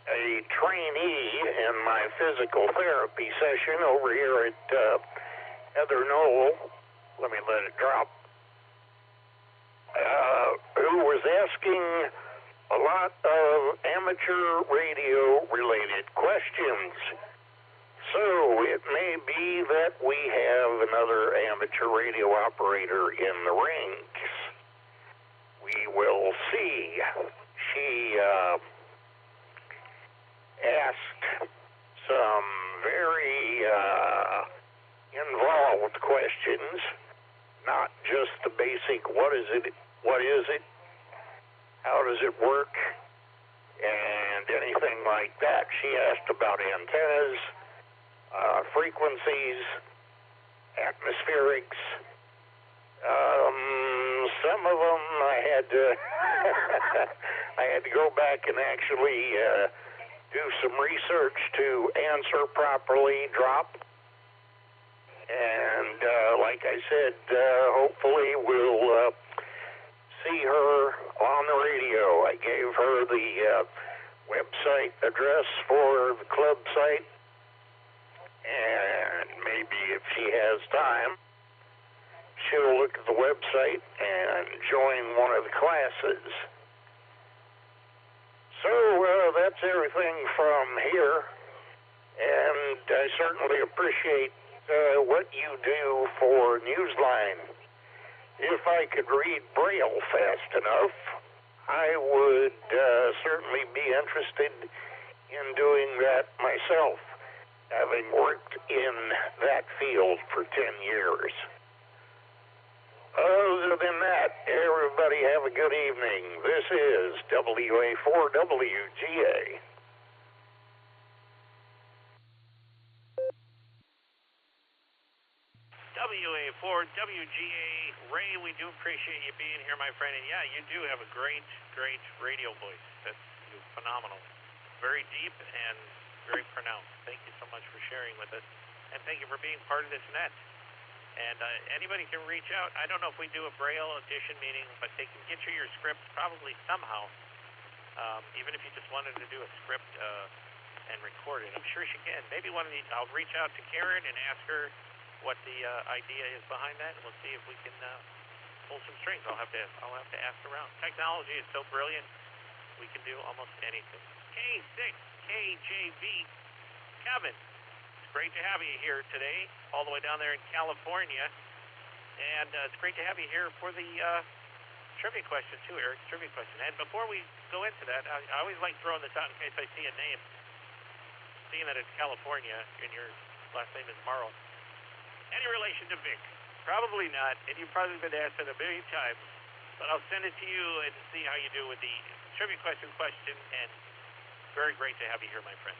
a trainee in my physical therapy session over here at Heather Knoll, let me let it drop, who was asking a lot of amateur radio related questions. So it may be that we have another amateur radio operator in the ranks. We will see. She asked some very involved questions, not just the basic what is it, how does it work, and anything like that. She asked about antennas, frequencies, atmospherics. Some of them I had to go back and actually do some research to answer properly, drop. And like I said, hopefully we'll see her on the radio. I gave her the website address for the club site, and maybe if she has time, she'll look at the website and join one of the classes. So that's everything from here, and I certainly appreciate what you do for Newsline. if I could read Braille fast enough, I would certainly be interested in doing that myself, having worked in that field for 10 years. Other than that, everybody have a good evening. This is WA4WGA. WA4WGA, Ray, we do appreciate you being here, my friend. And yeah, you do have a great radio voice. That's phenomenal. Very deep and very pronounced. Thank you so much for sharing with us. And thank you for being part of this net. And anybody can reach out. I don't know if we do a Braille edition meeting, but they can get you your script probably somehow. Even if you just wanted to do a script and record it. I'm sure she can. Maybe I'll reach out to Karen and ask her what the idea is behind that, and we'll see if we can pull some strings. I'll have to ask around. Technology is so brilliant, we can do almost anything. K6KJV, Kevin, it's great to have you here today, all the way down there in California, and it's great to have you here for the trivia question too, Eric's trivia question. And before we go into that, I always like throwing this out in case I see a name, seeing that it's California and your last name is Morrow. Any relation to Vic? Probably not, and you've probably been asked it a million times, but I'll send it to you and see how you do with the trivia question, and very great to have you here, my friend.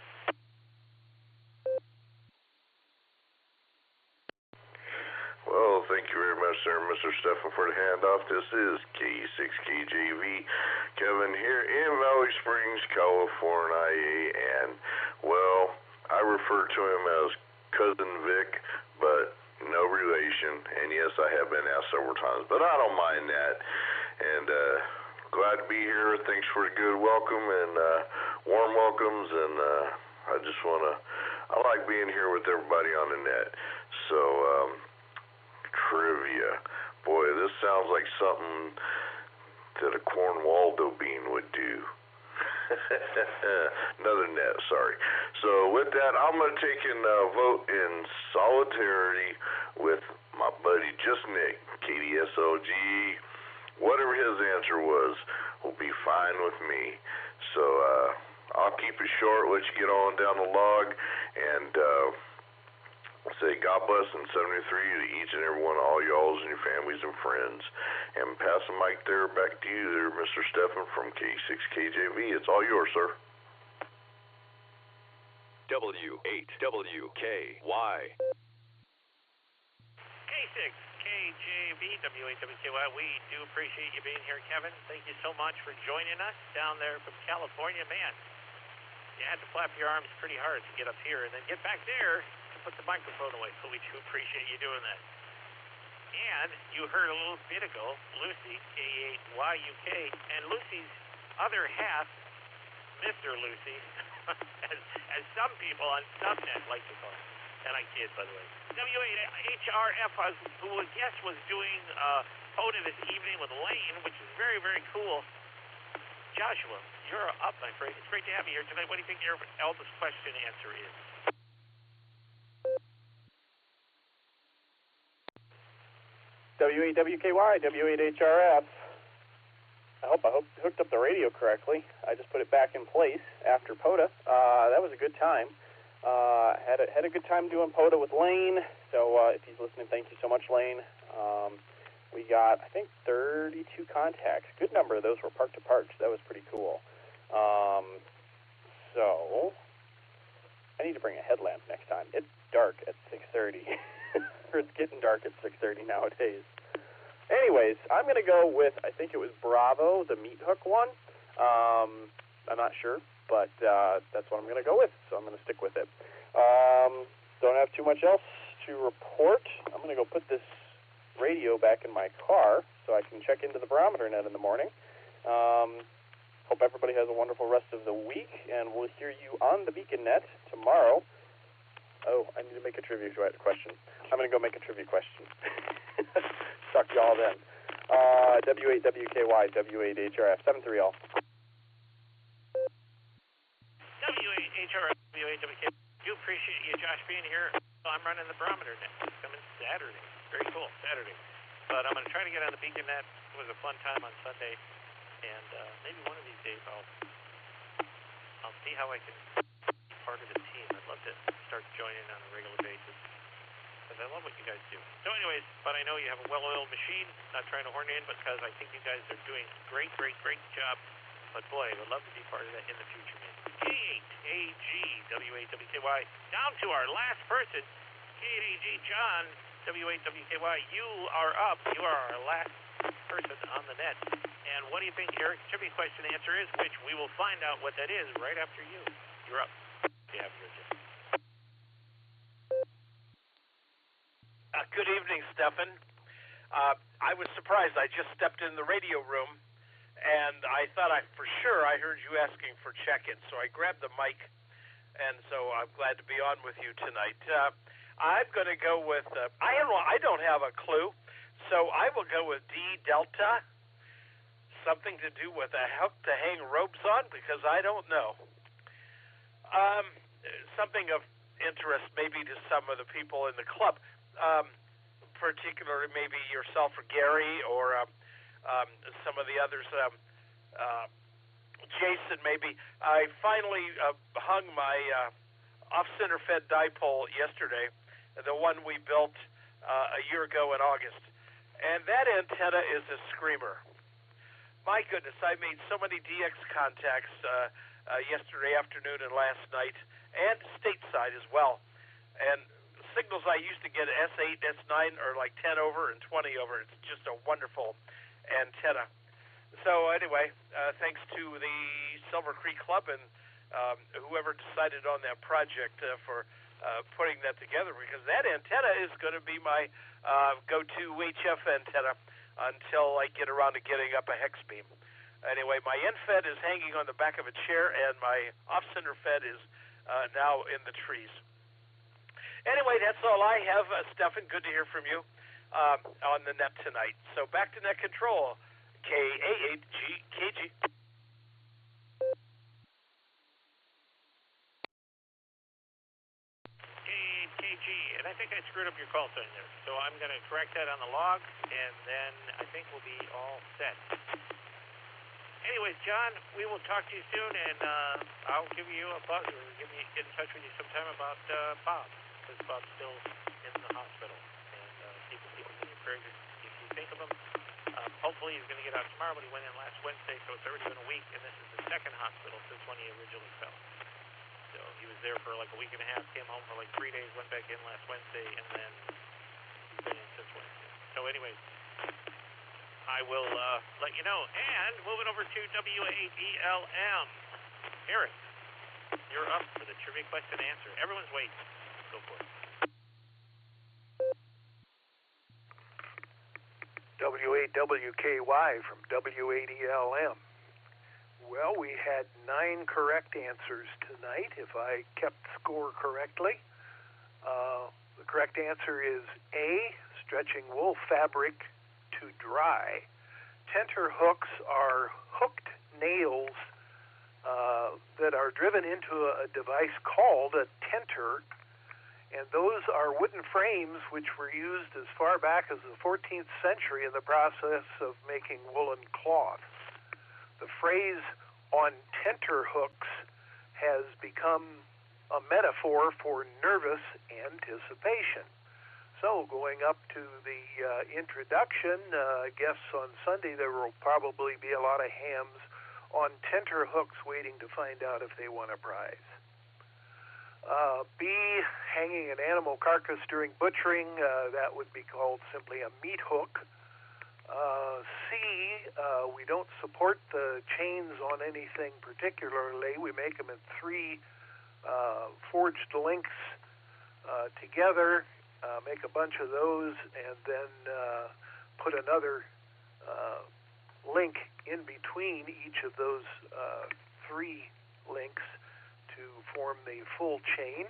Well, thank you very much, sir, Mr. Stephan, for the handoff. This is K6KJV, Kevin here in Valley Springs, California, and, well, I refer to him as Cousin Vic, but no relation, and yes, I have been asked several times, but I don't mind that, and glad to be here. Thanks for the good welcome and warm welcomes, and I like being here with everybody on the net. So, trivia. Boy, this sounds like something that a Cornwaldo bean would do. Another net, sorry. So with that, I'm going to take and vote in solidarity with my buddy Just Nick, KDSOG. Whatever his answer was will be fine with me. So I'll keep it short, let you get on down the log, and say God bless and 73 to each and every one of all y'alls and your families and friends. And pass the mic there back to you there, Mr. Stephan from K6KJV. It's all yours, sir. W8WKY. K6KJV, W8WKY, we do appreciate you being here, Kevin. Thank you so much for joining us down there from California. Man, you had to flap your arms pretty hard to get up here and then get back there to put the microphone away, so we do appreciate you doing that. And you heard a little bit ago, Lucy, K8YUK, and Lucy's other half, Mr. Lucy, as some people on Subnet like to call him. And I kid, by the way. W8HRF, who I guess was doing POTA this evening with Lane, which is very, very cool. Joshua, you're up, my friend. It's great to have you here tonight. What do you think your eldest question answer is? W8WKY, W8HRF. I hope hooked up the radio correctly. I just put it back in place after POTA. That was a good time. Had a good time doing POTA with Lane. So if he's listening, thank you so much, Lane. We got, I think, 32 contacts. Good number of those were park to park. So that was pretty cool. So I need to bring a headlamp next time. It's dark at 6:30. Or it's getting dark at 6:30 nowadays. Anyways, I'm going to go with, I think it was Bravo, the meat hook one. I'm not sure, but that's what I'm going to go with, so I'm going to stick with it. Don't have too much else to report. I'm going to go put this radio back in my car so I can check into the barometer net in the morning. Hope everybody has a wonderful rest of the week, and we'll hear you on the Beacon Net tomorrow. Oh, I need to make a trivia question. I'm going to go make a trivia question. Suck y'all then. W8WKY, W8HRF, 7-3 all. W8HRF, W8WKY. Do appreciate you, Josh, being here. I'm running the barometer net. It's coming Saturday. Very cool, Saturday. But I'm going to try to get on the BeaconNet. It was a fun time on Sunday, and maybe one of these days I'll see how I can be part of the team. I'd love to start joining on a regular basis, because I love what you guys do. So anyways, but I know you have a well-oiled machine. Not trying to horn in, because I think you guys are doing great job. But boy, I would love to be part of that in the future, man. K8AG, W8WKY, down to our last person, K8AG John, W8WKY. You are up. You are our last person on the net. And what do you think Eric's trivia question answer is, which we will find out what that is right after you. You're up. Yeah, Good evening, Stefan. I was surprised. I just stepped in the radio room, and I thought for sure I heard you asking for check-in, so I grabbed the mic, and so I'm glad to be on with you tonight. I'm going to go with, I don't have a clue, so I will go with D Delta, something to do with a hook to hang ropes on, because I don't know. Something of interest maybe to some of the people in the club, particularly maybe yourself or Gary or some of the others, Jason maybe. I finally hung my off-center fed dipole yesterday, the one we built a year ago in August, and that antenna is a screamer. My goodness, I made so many DX contacts yesterday afternoon and last night, and stateside as well, and signals I used to get at S8, S9 are like 10 over and 20 over. It's just a wonderful antenna. So anyway, thanks to the Silvercreek Club and whoever decided on that project for putting that together, because that antenna is going to be my go-to HF antenna until I get around to getting up a hex beam. Anyway, my end-fed is hanging on the back of a chair, and my off-center fed is now in the trees. Anyway, that's all I have, Stefan. Good to hear from you on the net tonight. So back to net control, K8KG. K8KG, and I think I screwed up your call sign there. So I'm going to correct that on the log, and then I think we'll be all set. Anyways, John, we will talk to you soon, and I'll give you a buzz or get in touch with you sometime about Bob, because Bob's still in the hospital. And keep him in your prayers if you think of him. Hopefully he's going to get out tomorrow, but he went in last Wednesday, so it's already been a week, and this is the second hospital since when he originally fell. So he was there for like a week and a half, came home for like 3 days, went back in last Wednesday, and then he's been in since Wednesday. So anyways, I will let you know. And moving over to W8ELM. Eric, you're up for the trivia question answer. Everyone's waiting. Go for it. W8WKY from W8ELM. Well, we had 9 correct answers tonight, if I kept score correctly. The correct answer is A, stretching wool fabric to dry. Tenter hooks are hooked nails that are driven into a device called a tenter, and those are wooden frames which were used as far back as the 14th century in the process of making woolen cloth. The phrase on tenter hooks has become a metaphor for nervous anticipation. So going up to the introduction, I guess on Sunday there will probably be a lot of hams on tenter hooks waiting to find out if they won a prize. B, hanging an animal carcass during butchering, that would be called simply a meat hook. C, we don't support the chains on anything particularly. We make them in 3 forged links together, make a bunch of those, and then put another link in between each of those 3 links to form the full chain.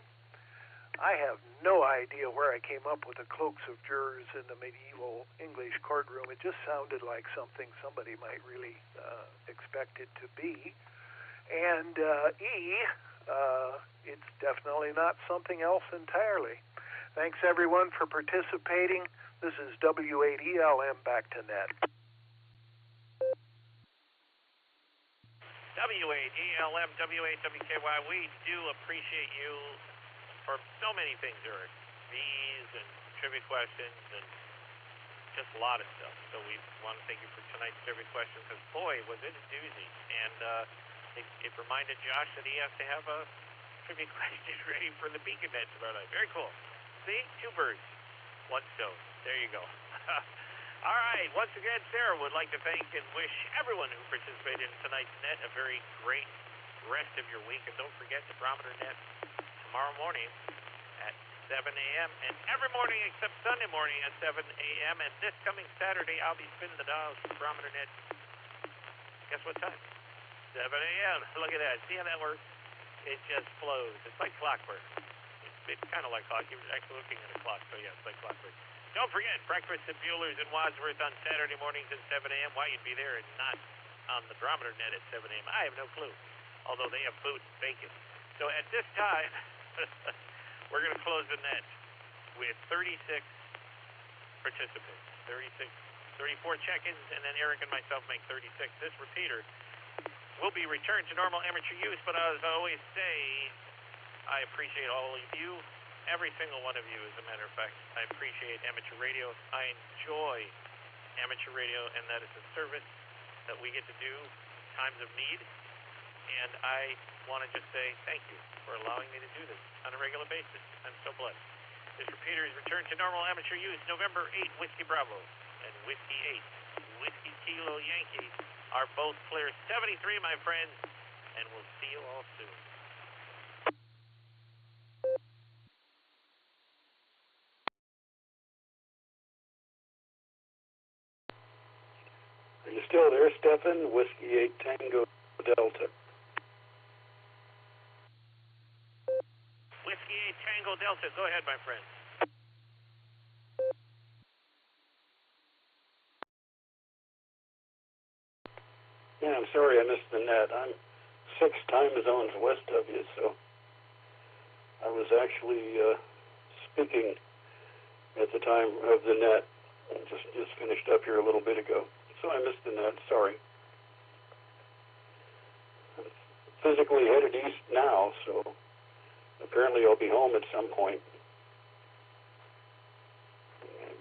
I have no idea where I came up with the cloaks of jurors in the medieval English courtroom. It just sounded like something somebody might really expect it to be. And E, it's definitely not something else entirely. Thanks, everyone, for participating. This is W8ELM back to net. W8ELM, W8WKY, we do appreciate you for so many things, Eric. These and trivia questions and just a lot of stuff. So we want to thank you for tonight's trivia question because, boy, was it a doozy. And it reminded Josh that he has to have a trivia question ready for the Beacon Net tomorrow night. Very cool. See? 2 birds, 1 stone. There you go. All right. Once again, Sarah would like to thank and wish everyone who participated in tonight's net a very great rest of your week. And don't forget the Barometer Net tomorrow morning at 7 a.m. and every morning except Sunday morning at 7 a.m. And this coming Saturday, I'll be spinning the dials for Barometer Net. Guess what time? 7 a.m. Look at that. See how that works? It just flows. It's like clockwork. It's kind of like clock. You're actually looking at a clock, so yeah, it's like clockwork. Don't forget, breakfast at Bueller's in Wadsworth on Saturday mornings at 7 a.m. Why you'd be there and not on the Barometer Net at 7 a.m., I have no clue, although they have food and bacon. So at this time, we're going to close the net with 36 participants, 34 check-ins, and then Eric and myself make 36. This repeater will be returned to normal amateur use, but as I always say, I appreciate all of you, every single one of you, as a matter of fact. I appreciate amateur radio. I enjoy amateur radio, and that is a service that we get to do in times of need. And I want to just say thank you for allowing me to do this on a regular basis. I'm so blessed. This repeater is returned to normal amateur use November 8, Whiskey Bravo, and Whiskey 8, Whiskey Kilo Yankee, are both clear 73, my friends, and we'll see you all soon. Are you still there, Stefan? Whiskey 8 Tango Delta. Whiskey 8 Tango Delta. Go ahead, my friend. Yeah, I'm sorry I missed the net. I'm 6 time zones west of you, so I was actually speaking at the time of the net. I just finished up here a little bit ago. So I missed the net, sorry. I'm physically headed east now, so apparently I'll be home at some point.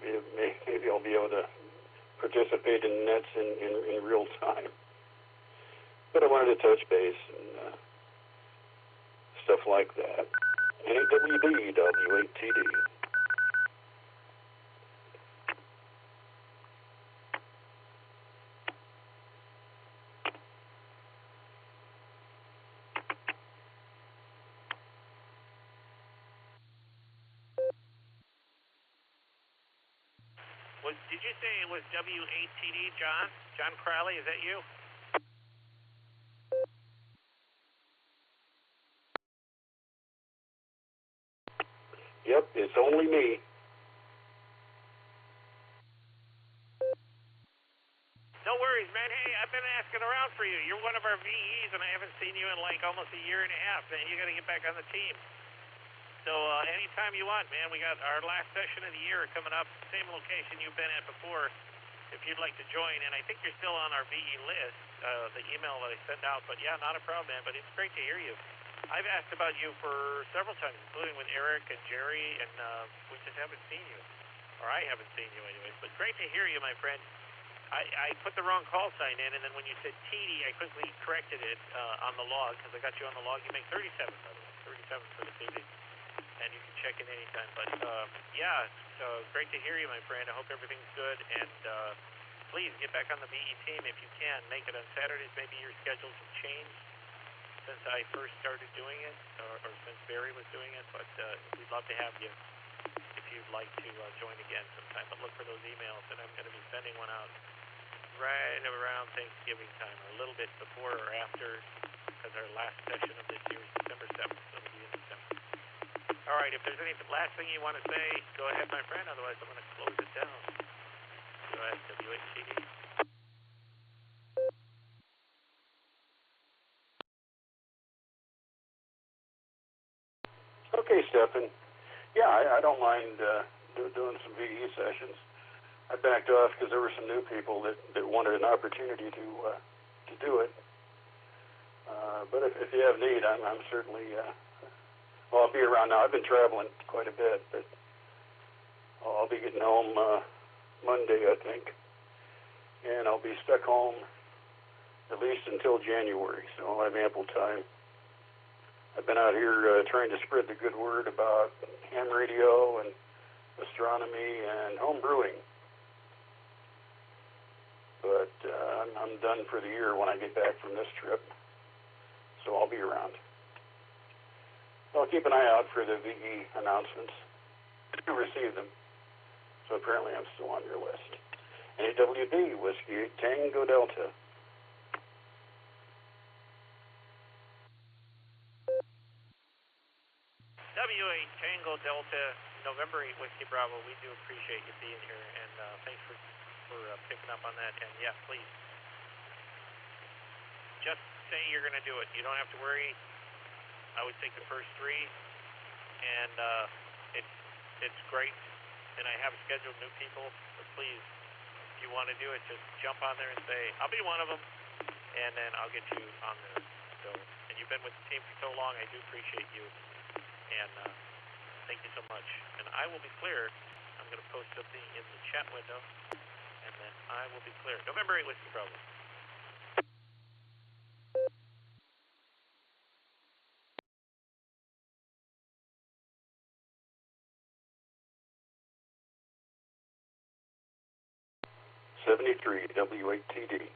Maybe I'll be able to participate in nets in real time. But I wanted to touch base and stuff like that. NAWB, W8TD. Did you say it was W8TD, John? John Crowley, is that you? Yep, it's only me. No worries, man. Hey, I've been asking around for you. You're one of our VEs, and I haven't seen you in like almost a year and a half, man. You got to get back on the team. So anytime you want, man. We got our last session of the year coming up. Same location you've been at before. If you'd like to join, and I think you're still on our VE list, the email that I send out. But yeah, not a problem, man. But it's great to hear you. I've asked about you for several times, including with Eric and Jerry, and we just haven't seen you. Or I haven't seen you anyways. But great to hear you, my friend. I put the wrong call sign in, and then when you said TD, I quickly corrected it on the log, because I got you on the log. You make 37, by the way. 37 for this evening. And you can check in anytime. But, yeah, so great to hear you, my friend. I hope everything's good. And please get back on the VE team if you can. Make it on Saturdays. Maybe your schedules have changed since I first started doing it, or since Barry was doing it. But we'd love to have you if you'd like to join again sometime. But look for those emails, and I'm going to be sending one out right around Thanksgiving time, or a little bit before or after, because our last session of this year is December 7th, so it'll be in December. All right, if there's any last thing you want to say, go ahead, my friend. Otherwise, I'm going to close it down. Go ahead, W8TD. Okay, Stefan. Yeah, I don't mind doing some VE sessions. I backed off because there were some new people that wanted an opportunity to do it. But if you have need, I'm certainly, well, I'll be around now. I've been traveling quite a bit, but I'll be getting home Monday, I think. And I'll be stuck home at least until January, so I'll have ample time. I've been out here trying to spread the good word about ham radio and astronomy and home brewing. But I'm done for the year when I get back from this trip, so I'll be around. I'll keep an eye out for the VE announcements to receive them. So apparently I'm still on your list. AWB, Whiskey 8 Tango Delta. W8 Tango Delta, November 8 Whiskey Bravo. We do appreciate you being here, and thanks for picking up on that. And yeah, please, just say you're going to do it. You don't have to worry. I would take the first three, and it's great. And I have scheduled new people, but please, if you want to do it, just jump on there and say, I'll be one of them, and then I'll get you on there. So, and you've been with the team for so long, I do appreciate you, and thank you so much. And I will be clear. I'm going to post something in the chat window, and then I will be clear. November 8 Whiskey Bravo. '73 W8TD.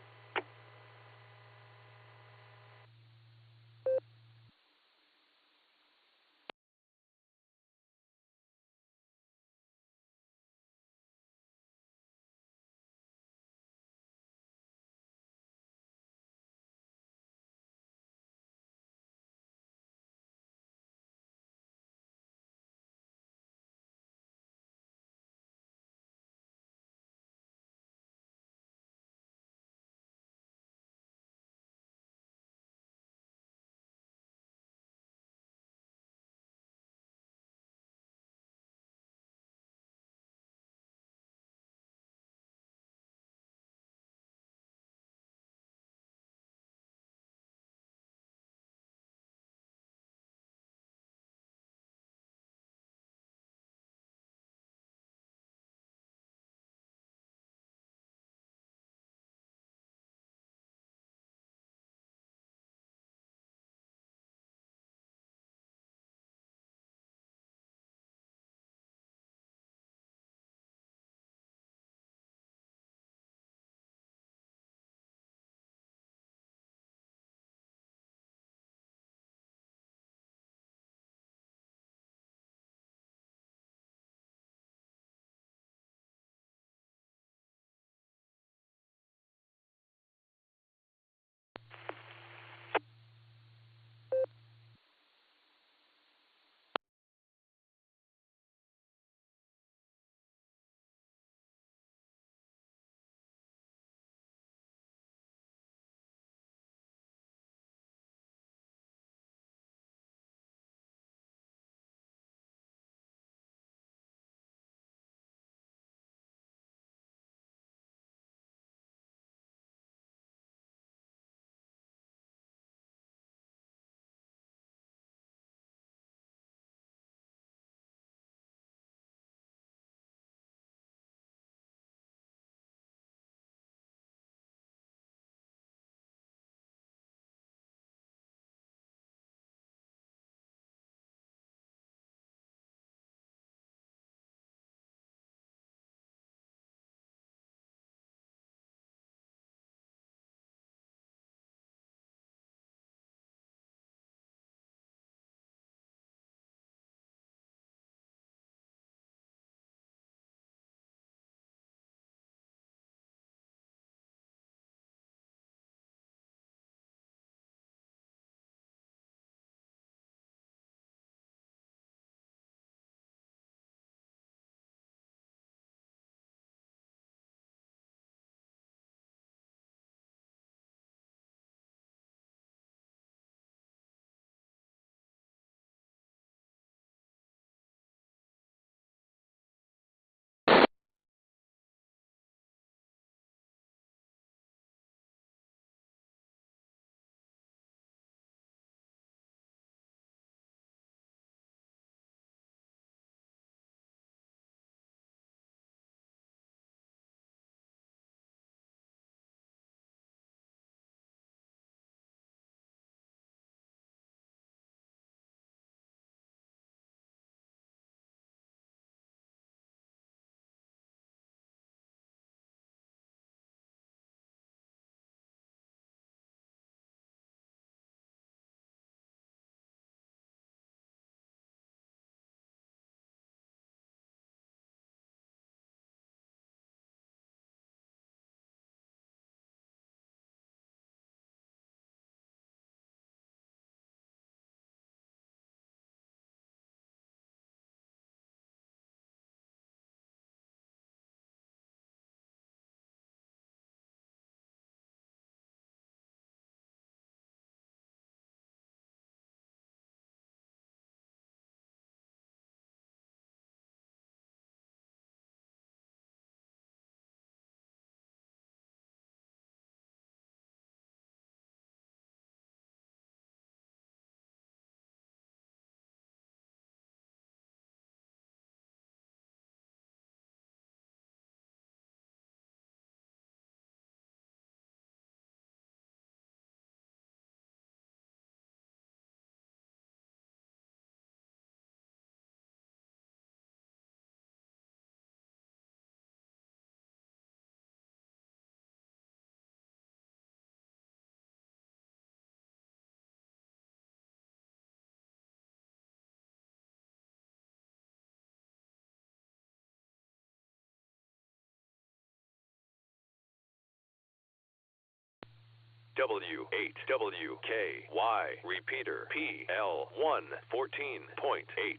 W8WKY. Repeater PL114.8.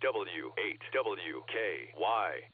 W8WKY.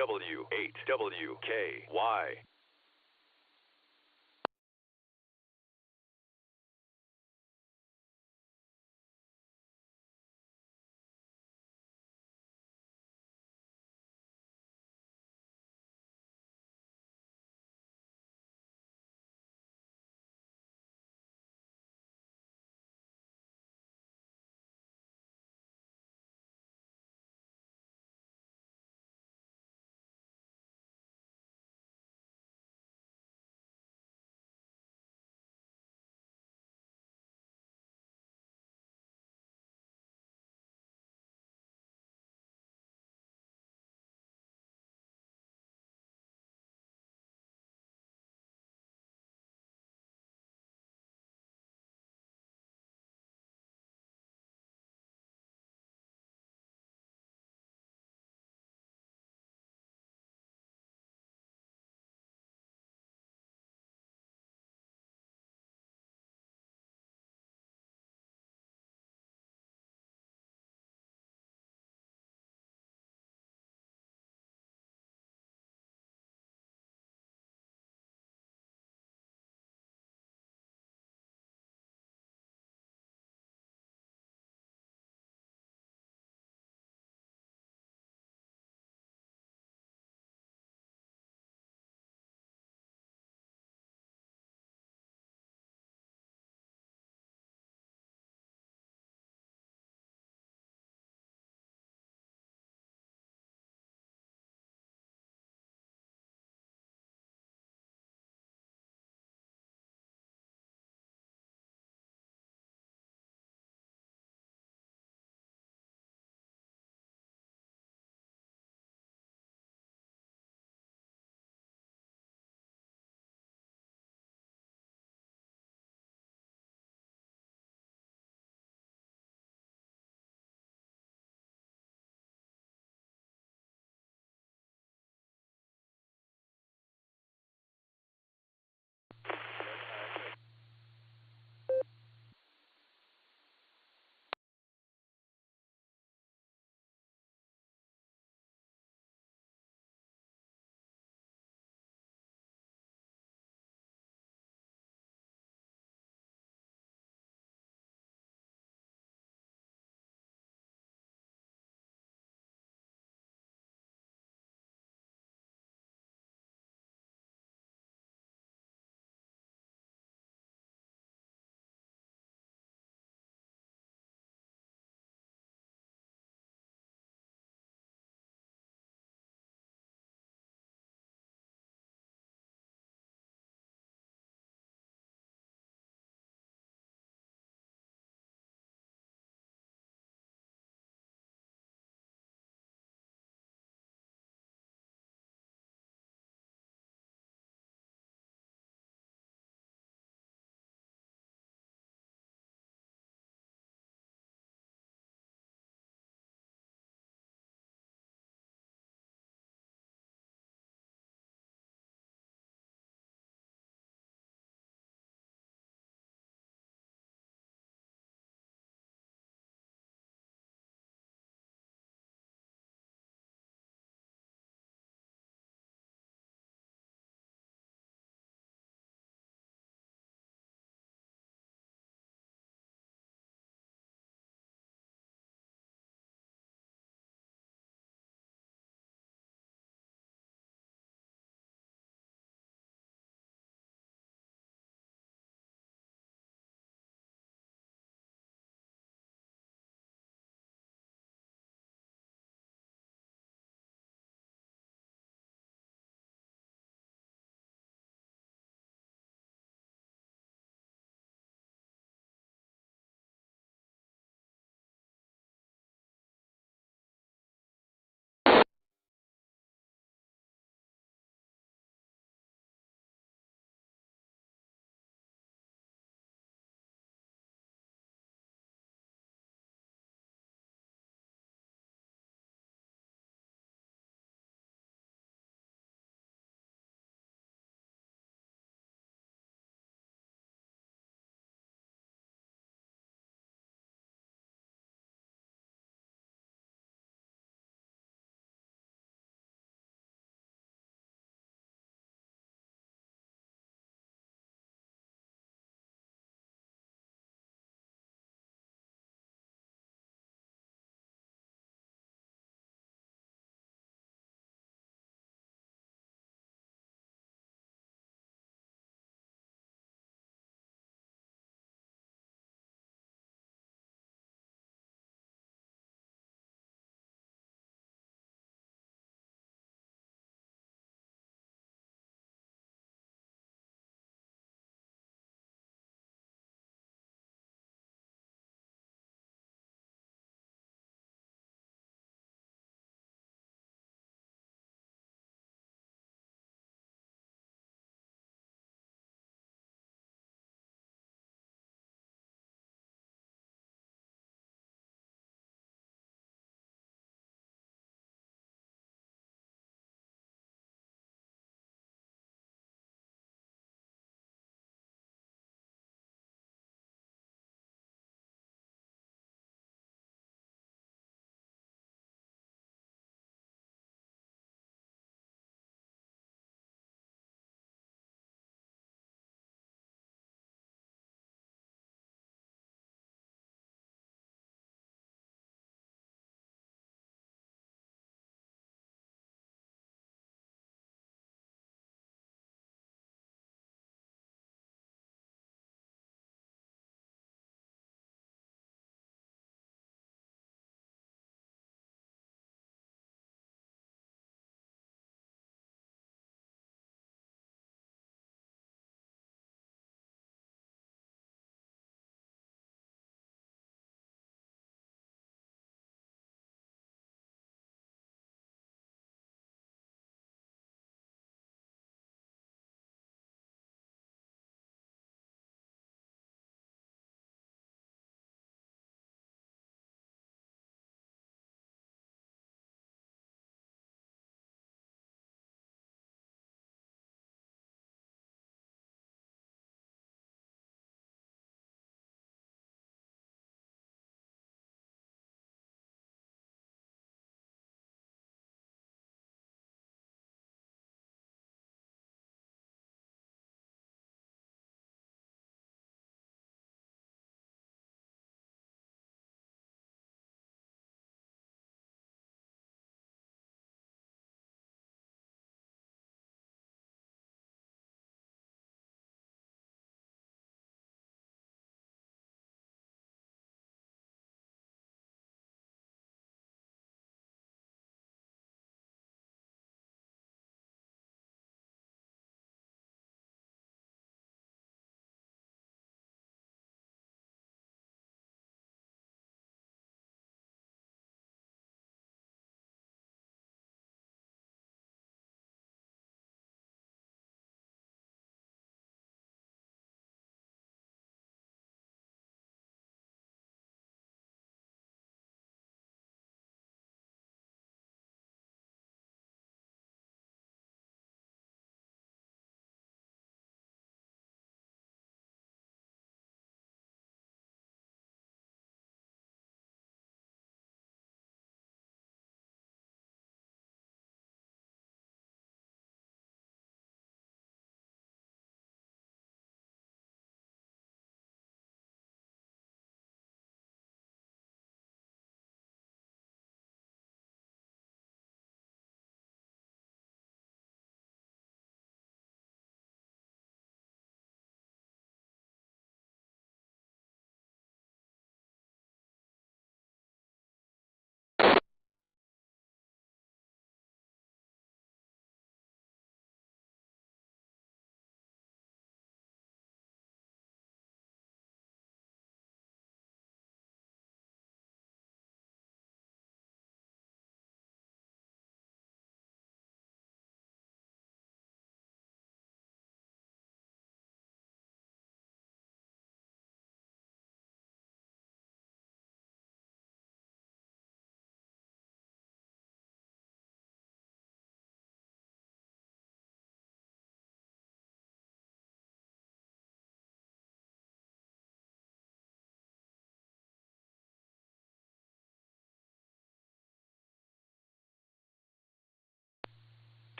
W8WKY.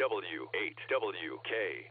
W8WKY.